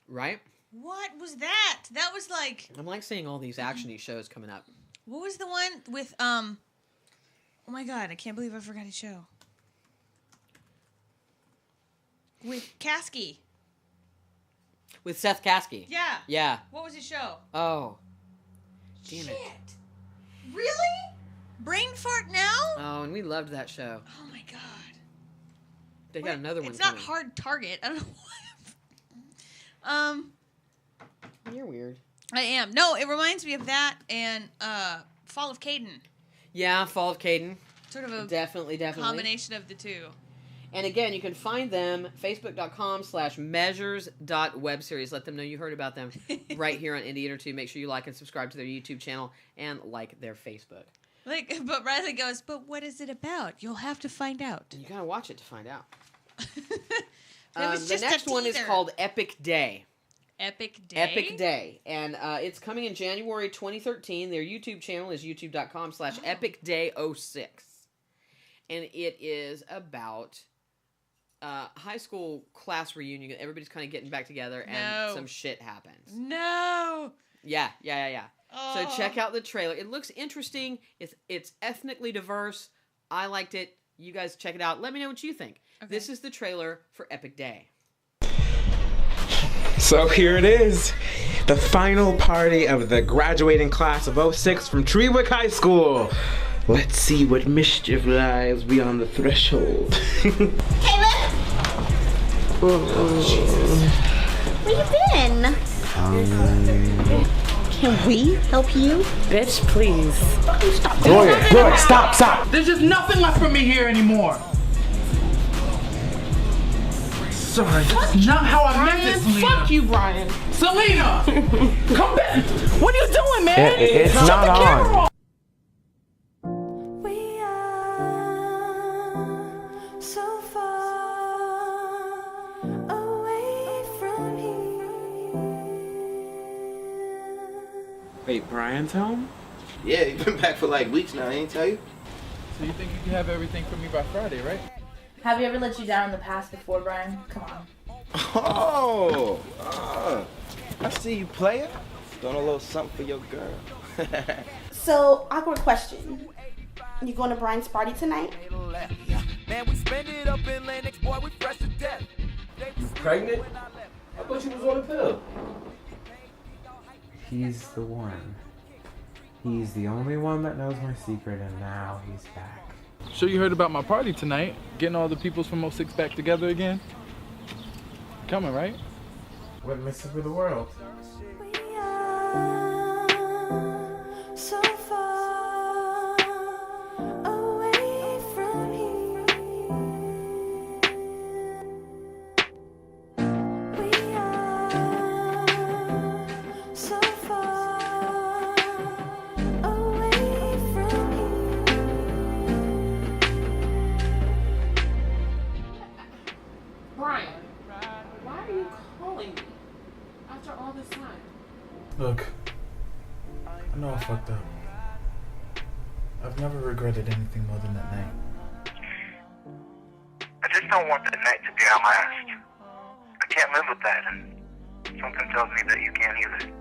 Right? What was that? That was like... I'm like seeing all these action-y shows coming up. What was the one with, oh my god, I can't believe I forgot his show. With Kasky. With Seth Kasky. Yeah. Yeah. What was his show? Oh. Damn it. Really? Brain fart now? Oh, and we loved that show. Oh my god. They got another one It's not coming. Hard Target. I don't know You're weird. I am. No, it reminds me of that and Fall of Caden. Yeah, Fall of Caden. Sort of a definitely combination of the two. And again, you can find them facebook.com/measures.webseries. Let them know you heard about them right here on Indie Intertube. Make sure you like and subscribe to their YouTube channel and like their Facebook. But Riley goes, but what is it about? You'll have to find out. You gotta watch it to find out. It was just the next a one is teaser. called Epic Day. Epic Day? Epic Day. And it's coming in January 2013. Their YouTube channel is youtube.com/epicday06. And it is about high school class reunion. Everybody's kind of getting back together and some shit happens. No! Yeah. Oh. So check out the trailer. It looks interesting. It's ethnically diverse. I liked it. You guys check it out. Let me know what you think. Okay. This is the trailer for Epic Day. So here it is, the final party of the graduating class of 06 from Treewick High School. Let's see what mischief lies beyond the threshold. Caleb! Oh, Jesus. Where you been? Can we help you? Bitch, please. Stop. Gloria, stop. There's just nothing left for me here anymore. Sorry, that's not how I meant it, Selena. Fuck you, Brian. Selena! Come back! What are you doing, man? It's Shut not the camera on. off. So far away from Wait, Brian's home? Yeah, you've been back for like weeks now, I ain't tell you? So you think you can have everything for me by Friday, right? Have we ever let you down in the past before, Brian? Come on. Oh, I see you player. Doing a little something for your girl. So, awkward question. You going to Brian's party tonight? Man, we spend it up in Lennox, boy, we fresh to death. You pregnant? I thought you was on a pill. He's the one. He's the only one that knows my secret, and now he's back. Sure you heard about my party tonight? Getting all the peoples from 06 back together again? Coming, right? What missing for the world? so far away from here. We are so far away from here. Brian, why are you calling me after all this time? Look, I know I fucked up. I've never regretted anything more than that night. I just don't want that night to be our last. I can't live with that, and something tells me that you can't either.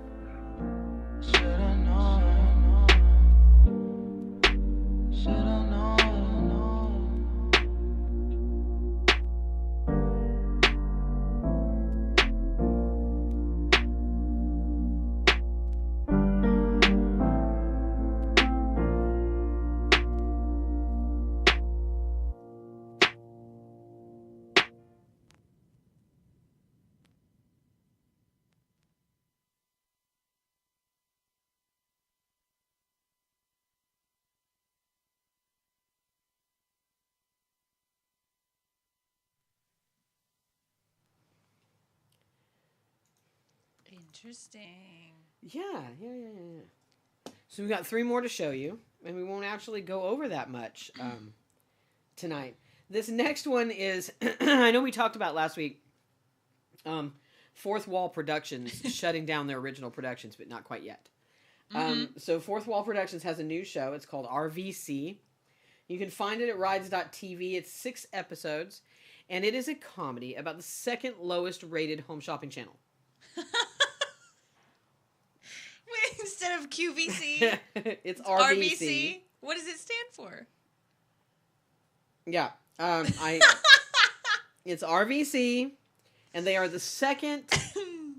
Interesting. Yeah. So we've got 3 more to show you, and we won't actually go over that much tonight. This next one is, I know we talked about last week, Fourth Wall Productions shutting down their original productions, but not quite yet. So Fourth Wall Productions has a new show. It's called RVC. You can find it at rides.tv. It's 6 episodes, and it is a comedy about the second lowest rated home shopping channel. Wait, instead of QVC, it's RVC. What does it stand for? Yeah, it's RVC, and they are the second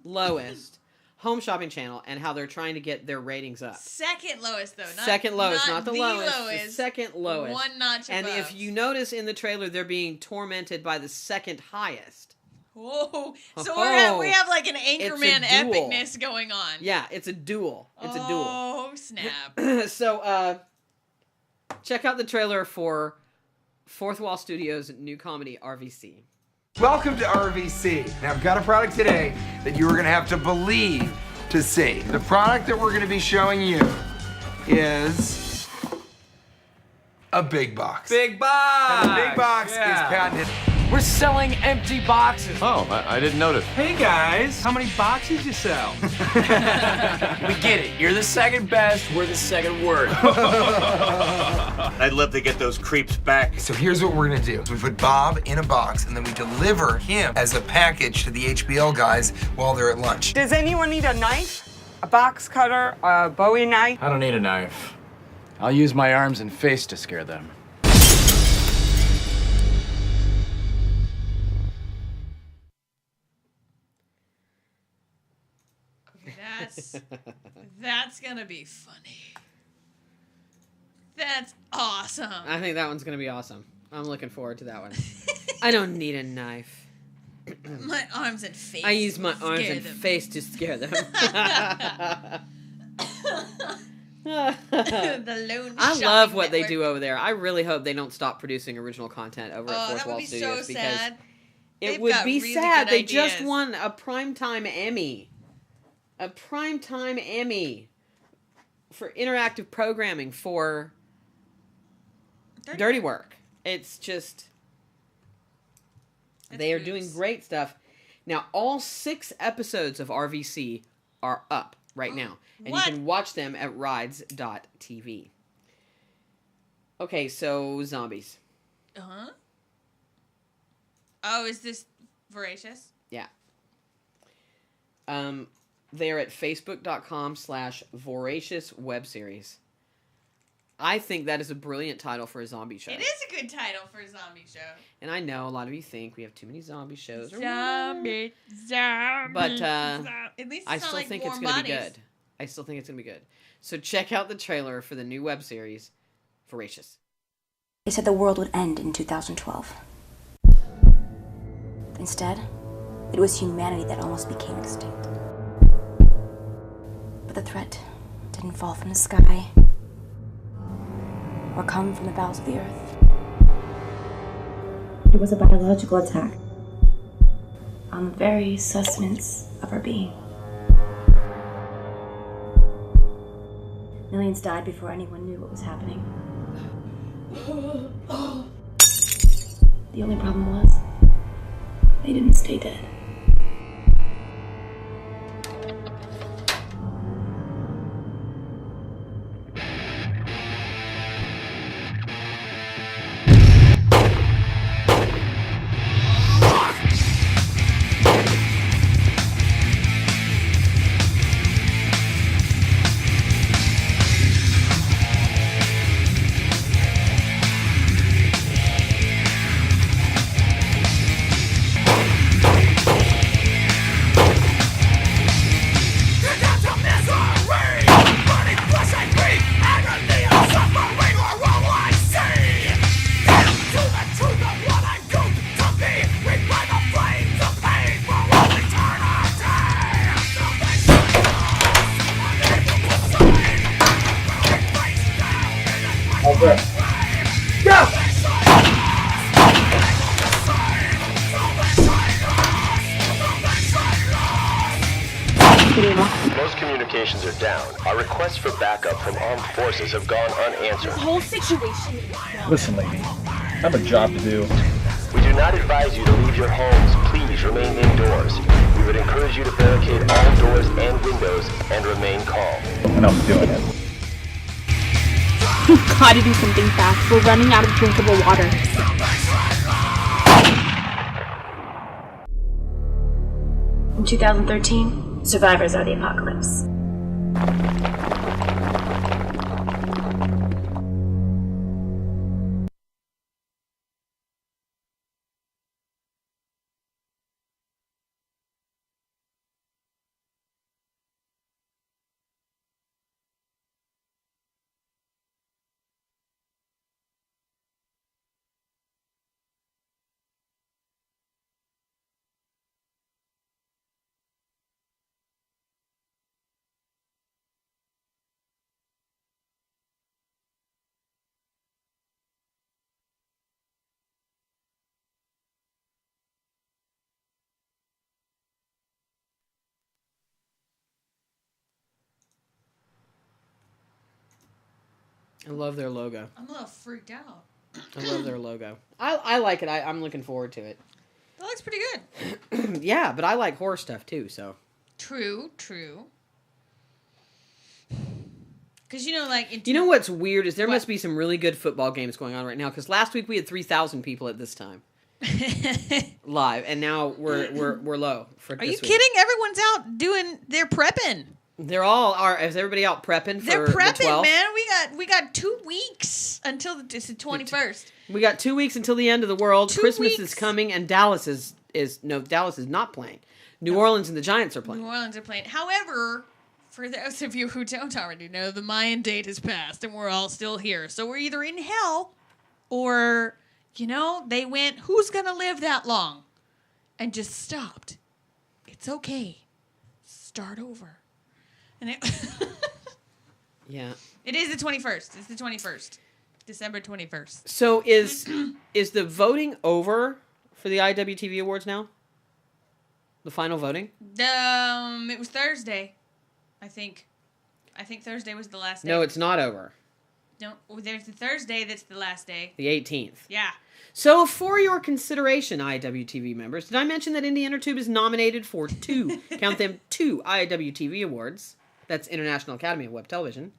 lowest home shopping channel, and how they're trying to get their ratings up. Second lowest, though. Second lowest, not the lowest. lowest. The second lowest. One notch and above. if you notice in the trailer, they're being tormented by the second highest. Whoa. So Oh, we have like an it's a Anchorman duel. epicness going on. Yeah, it's a duel. It's a duel. Oh, snap. So, check out the trailer for Fourth Wall Studios' new comedy, RVC. Welcome to RVC. Now, I've got a product today that you are going to have to believe to see. The product that we're going to be showing you is a big box. Big box! Now, the big box is patented. We're selling empty boxes. Oh, I didn't notice. Hey guys, how many boxes you sell? We get it. You're the second best. We're the second word. I'd love to get those creeps back. So here's what we're gonna do. We put Bob in a box and then we deliver him as a package to the HBL guys while they're at lunch. Does anyone need a knife? A box cutter? A Bowie knife? I don't need a knife. I'll use my arms and face to scare them. That's gonna be funny. That's awesome. I think that one's going to be awesome. I'm looking forward to that one. I don't need a knife. My arms and face. I use my arms scare and them. face to scare them. The lone I shopping love what they network. do over there. I really hope they don't stop producing original content over at Fourth that Wall would be Studios so because sad. it They've would got be really sad. good They just ideas. won a primetime Emmy. A primetime Emmy for interactive programming for Dirty Work. It's just they are doing great stuff. Now, all 6 episodes of RVC are up right now, and What? you can watch them at rides.tv. Okay, so zombies. Uh-huh. Oh, is this Voracious? Yeah. They're at facebook.com/voracious web series. I think that is a brilliant title for a zombie show. It is a good title for a zombie show. And I know a lot of you think we have too many zombie shows. or Zombie. But At least it's I not still like think it's warm going to be bodies. good. I still think it's going to be good. So check out the trailer for the new web series, Voracious. They said the world would end in 2012. Instead, it was humanity that almost became extinct. But the threat didn't fall from the sky or come from the bowels of the earth. It was a biological attack on the very sustenance of our being. Millions died before anyone knew what was happening. The only problem was, they didn't stay dead. Over. Go! Most communications are down. Our requests for backup from armed forces have gone unanswered. This whole situation. Listen, lady, I have a job to do. We do not advise you to leave your homes. Please remain indoors. We would encourage you to barricade all doors and windows and remain calm. And I'm doing it. You've got to do something fast. We're running out of drinkable water. In 2013, survivors are the apocalypse. I love their logo. I'm a little freaked out. I love their logo. I like it. I'm looking forward to it. That looks pretty good. Yeah, but I like horror stuff too, so. True. Because, like... You know what's weird is there must be some really good football games going on right now, because last week we had 3,000 people at this time. Live, and now we're low for this Are you week. kidding? Everyone's out they're prepping. They're all is everybody out prepping for They're prepping, the 12th? man. We got 2 weeks until it's the 21st. We got 2 weeks until the end of the world. 2 Christmas weeks. is coming, and Dallas is not playing. New Orleans and the Giants are playing. New Orleans are playing. However, for those of you who don't already know, the Mayan date has passed, and we're all still here. So we're either in hell, or they went, "Who's gonna live that long?" and just stopped. It's okay. Start over. And Yeah. it is the 21st. It's the 21st. December 21st. So is the voting over for the IWTV Awards now? The final voting? It was Thursday, I think. I think Thursday was the last day. No, it's not over. No, there's the Thursday that's the last day. The 18th. Yeah. So for your consideration, IWTV members, did I mention that Indie Intertube is nominated for 2, count them, 2 IWTV Awards? That's International Academy of Web Television.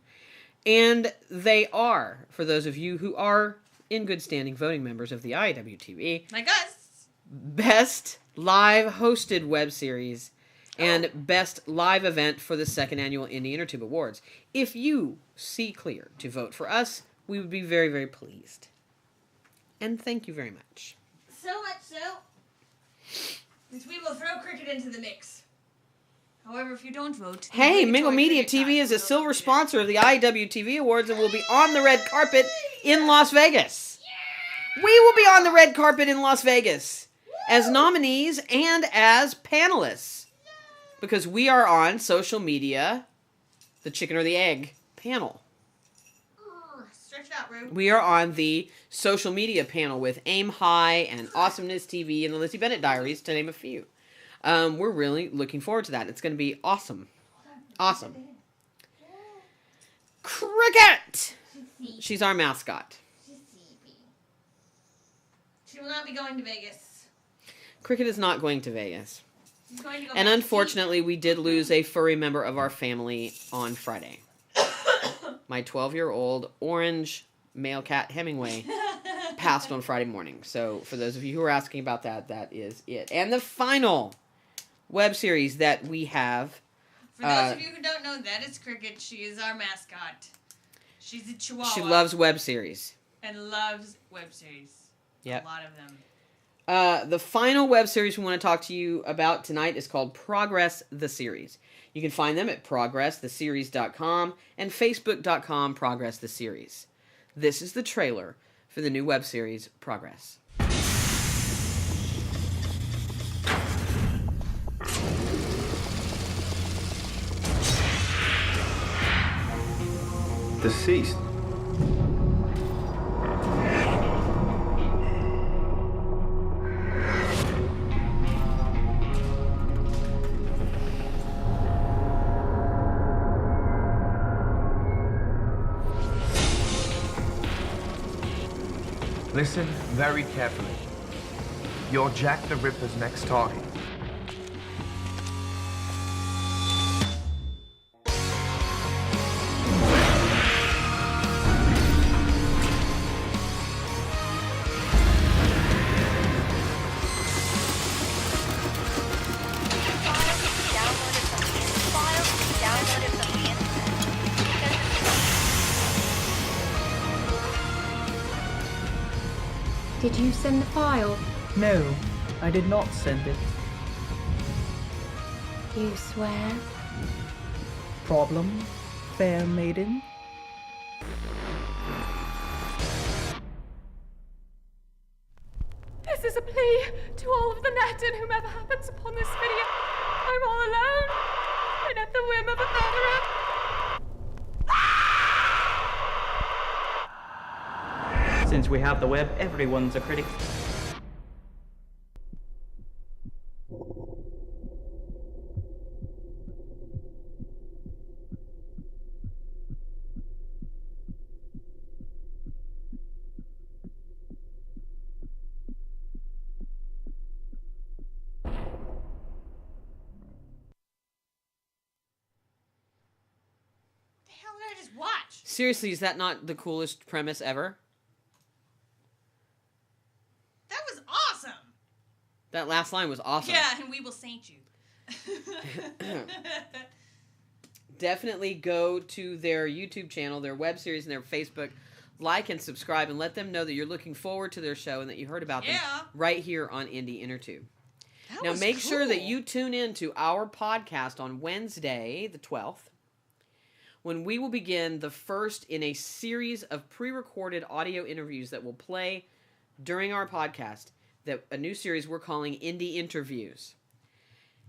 And they are, for those of you who are in good standing voting members of the IWTV, like us, Best Live Hosted Web Series and Best Live Event for the 2nd Annual Indie Intertube Awards. If you see clear to vote for us, we would be very, very pleased. And thank you very much. So much so that we will throw cricket into the mix. However, if you don't vote... Hey, Mingle Media TV is a silver sponsor of the IWTV Awards and will be on the red carpet in Las Vegas. We will be on the red carpet in Las Vegas as nominees and as panelists. Because we are on social media, the chicken or the egg panel. Stretch it out, Rue. We are on the social media panel with Aim High and Awesomeness TV and the Lizzie Bennett Diaries, to name a few. We're really looking forward to that. It's going to be awesome. Awesome. Cricket! She's our mascot. She will not be going to Vegas. Cricket is not going to Vegas. She's going to go And back to unfortunately, we did lose a furry member of our family on Friday. My 12-year-old orange male cat Hemingway passed on Friday morning. So for those of you who are asking about that, that is it. And the final web series that we have. For those of you who don't know, that is Cricket. She is our mascot. She's a chihuahua. She loves web series. And loves web series. Yep. A lot of them. The final web series we want to talk to you about tonight is called Progress the Series. You can find them at progresstheseries.com and facebook.com progresstheseries. This is the trailer for the new web series, Progress. Deceased. Listen very carefully. You're Jack the Ripper's next target. Did you send the file? No, I did not send it. You swear? Problem, fair maiden? This is a plea to all of the net and whomever happens upon this video. I'm all alone and at the whim of a murderer. Since we have the web, everyone's a critic. Seriously, is that not the coolest premise ever? That was awesome. That last line was awesome. Yeah, and we will saint you. Definitely go to their YouTube channel, their web series, and their Facebook. Like and subscribe, and let them know that you're looking forward to their show and that you heard about them right here on Indie Intertube. Now, make sure that you tune in to our podcast on Wednesday, the 12th, when we will begin the first in a series of pre-recorded audio interviews that will play during our podcast, a new series we're calling Indie Interviews.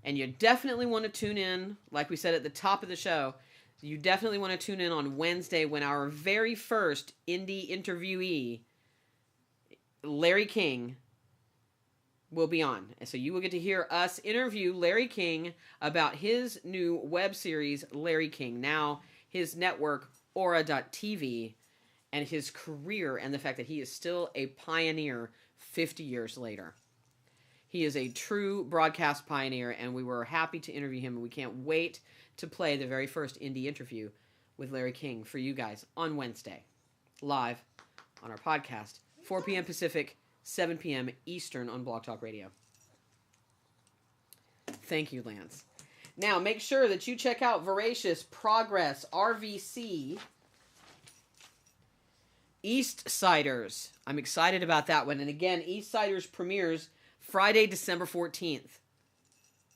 And you definitely want to tune in, like we said at the top of the show, you definitely want to tune in on Wednesday when our very first indie interviewee, Larry King, will be on. And so you will get to hear us interview Larry King about his new web series, Larry King. Now, his network, Aura.tv, and his career and the fact that he is still a pioneer 50 years later. He is a true broadcast pioneer, and we were happy to interview him, and we can't wait to play the very first indie interview with Larry King for you guys on Wednesday, live on our podcast, 4 p.m. Pacific, 7 p.m. Eastern on Blog Talk Radio. Thank you, Lance. Now, make sure that you check out Voracious Progress RVC Eastsiders. I'm excited about that one. And again, Eastsiders premieres Friday, December 14th.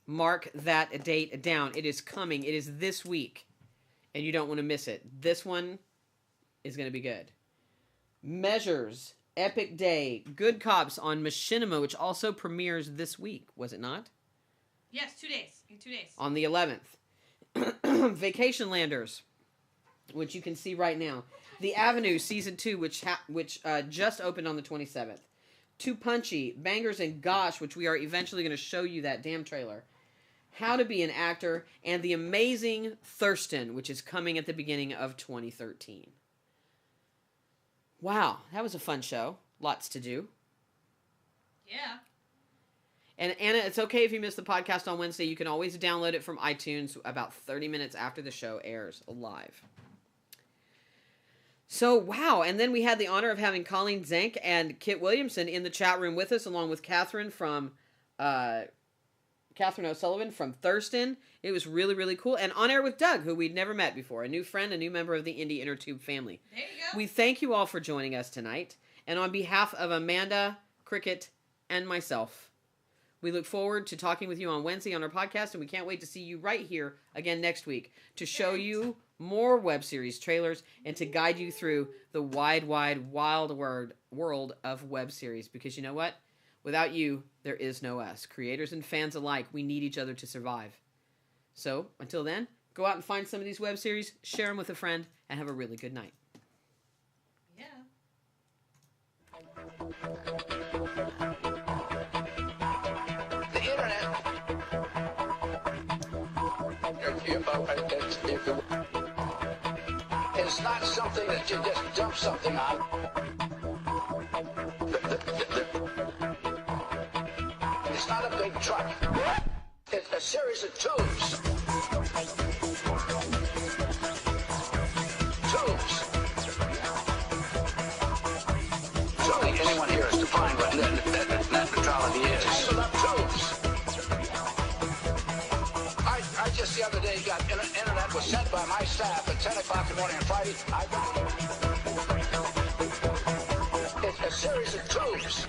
Mark that date down. It is coming. It is this week. And you don't want to miss it. This one is going to be good. Measures, Epic Day, Good Cops on Machinima, which also premieres this week, was it not? Yes, 2 days. In 2 days. On the 11th. Vacation Landers, which you can see right now. The Avenue Season 2, which just opened on the 27th. Too Punchy, Bangers and Gosh, which we are eventually going to show you that damn trailer. How to Be an Actor, and The Amazing Thurston, which is coming at the beginning of 2013. Wow, that was a fun show. Lots to do. Yeah. And Anna, it's okay if you miss the podcast on Wednesday. You can always download it from iTunes about 30 minutes after the show airs live. So, wow. And then we had the honor of having Colleen Zank and Kit Williamson in the chat room with us, along with Catherine O'Sullivan from Thurston. It was really, really cool. And On Air with Doug, who we'd never met before. A new friend, a new member of the Indie Intertube family. There you go. We thank you all for joining us tonight. And on behalf of Amanda, Cricket, and myself, we look forward to talking with you on Wednesday on our podcast, and we can't wait to see you right here again next week to show you more web series trailers and to guide you through the wide, wild world of web series. Because you know what? Without you, there is no us. Creators and fans alike, we need each other to survive. So, until then, go out and find some of these web series, share them with a friend, and have a really good night. Yeah. It's not something that you just dump something on. It's not a big truck. It's a series of tubes. Tubes. So I think anyone here has defined what net neutrality is. Tangled up tubes. I just the other day got internet was sent by my staff at 10 o'clock in the morning on Friday. It's a series of tubes.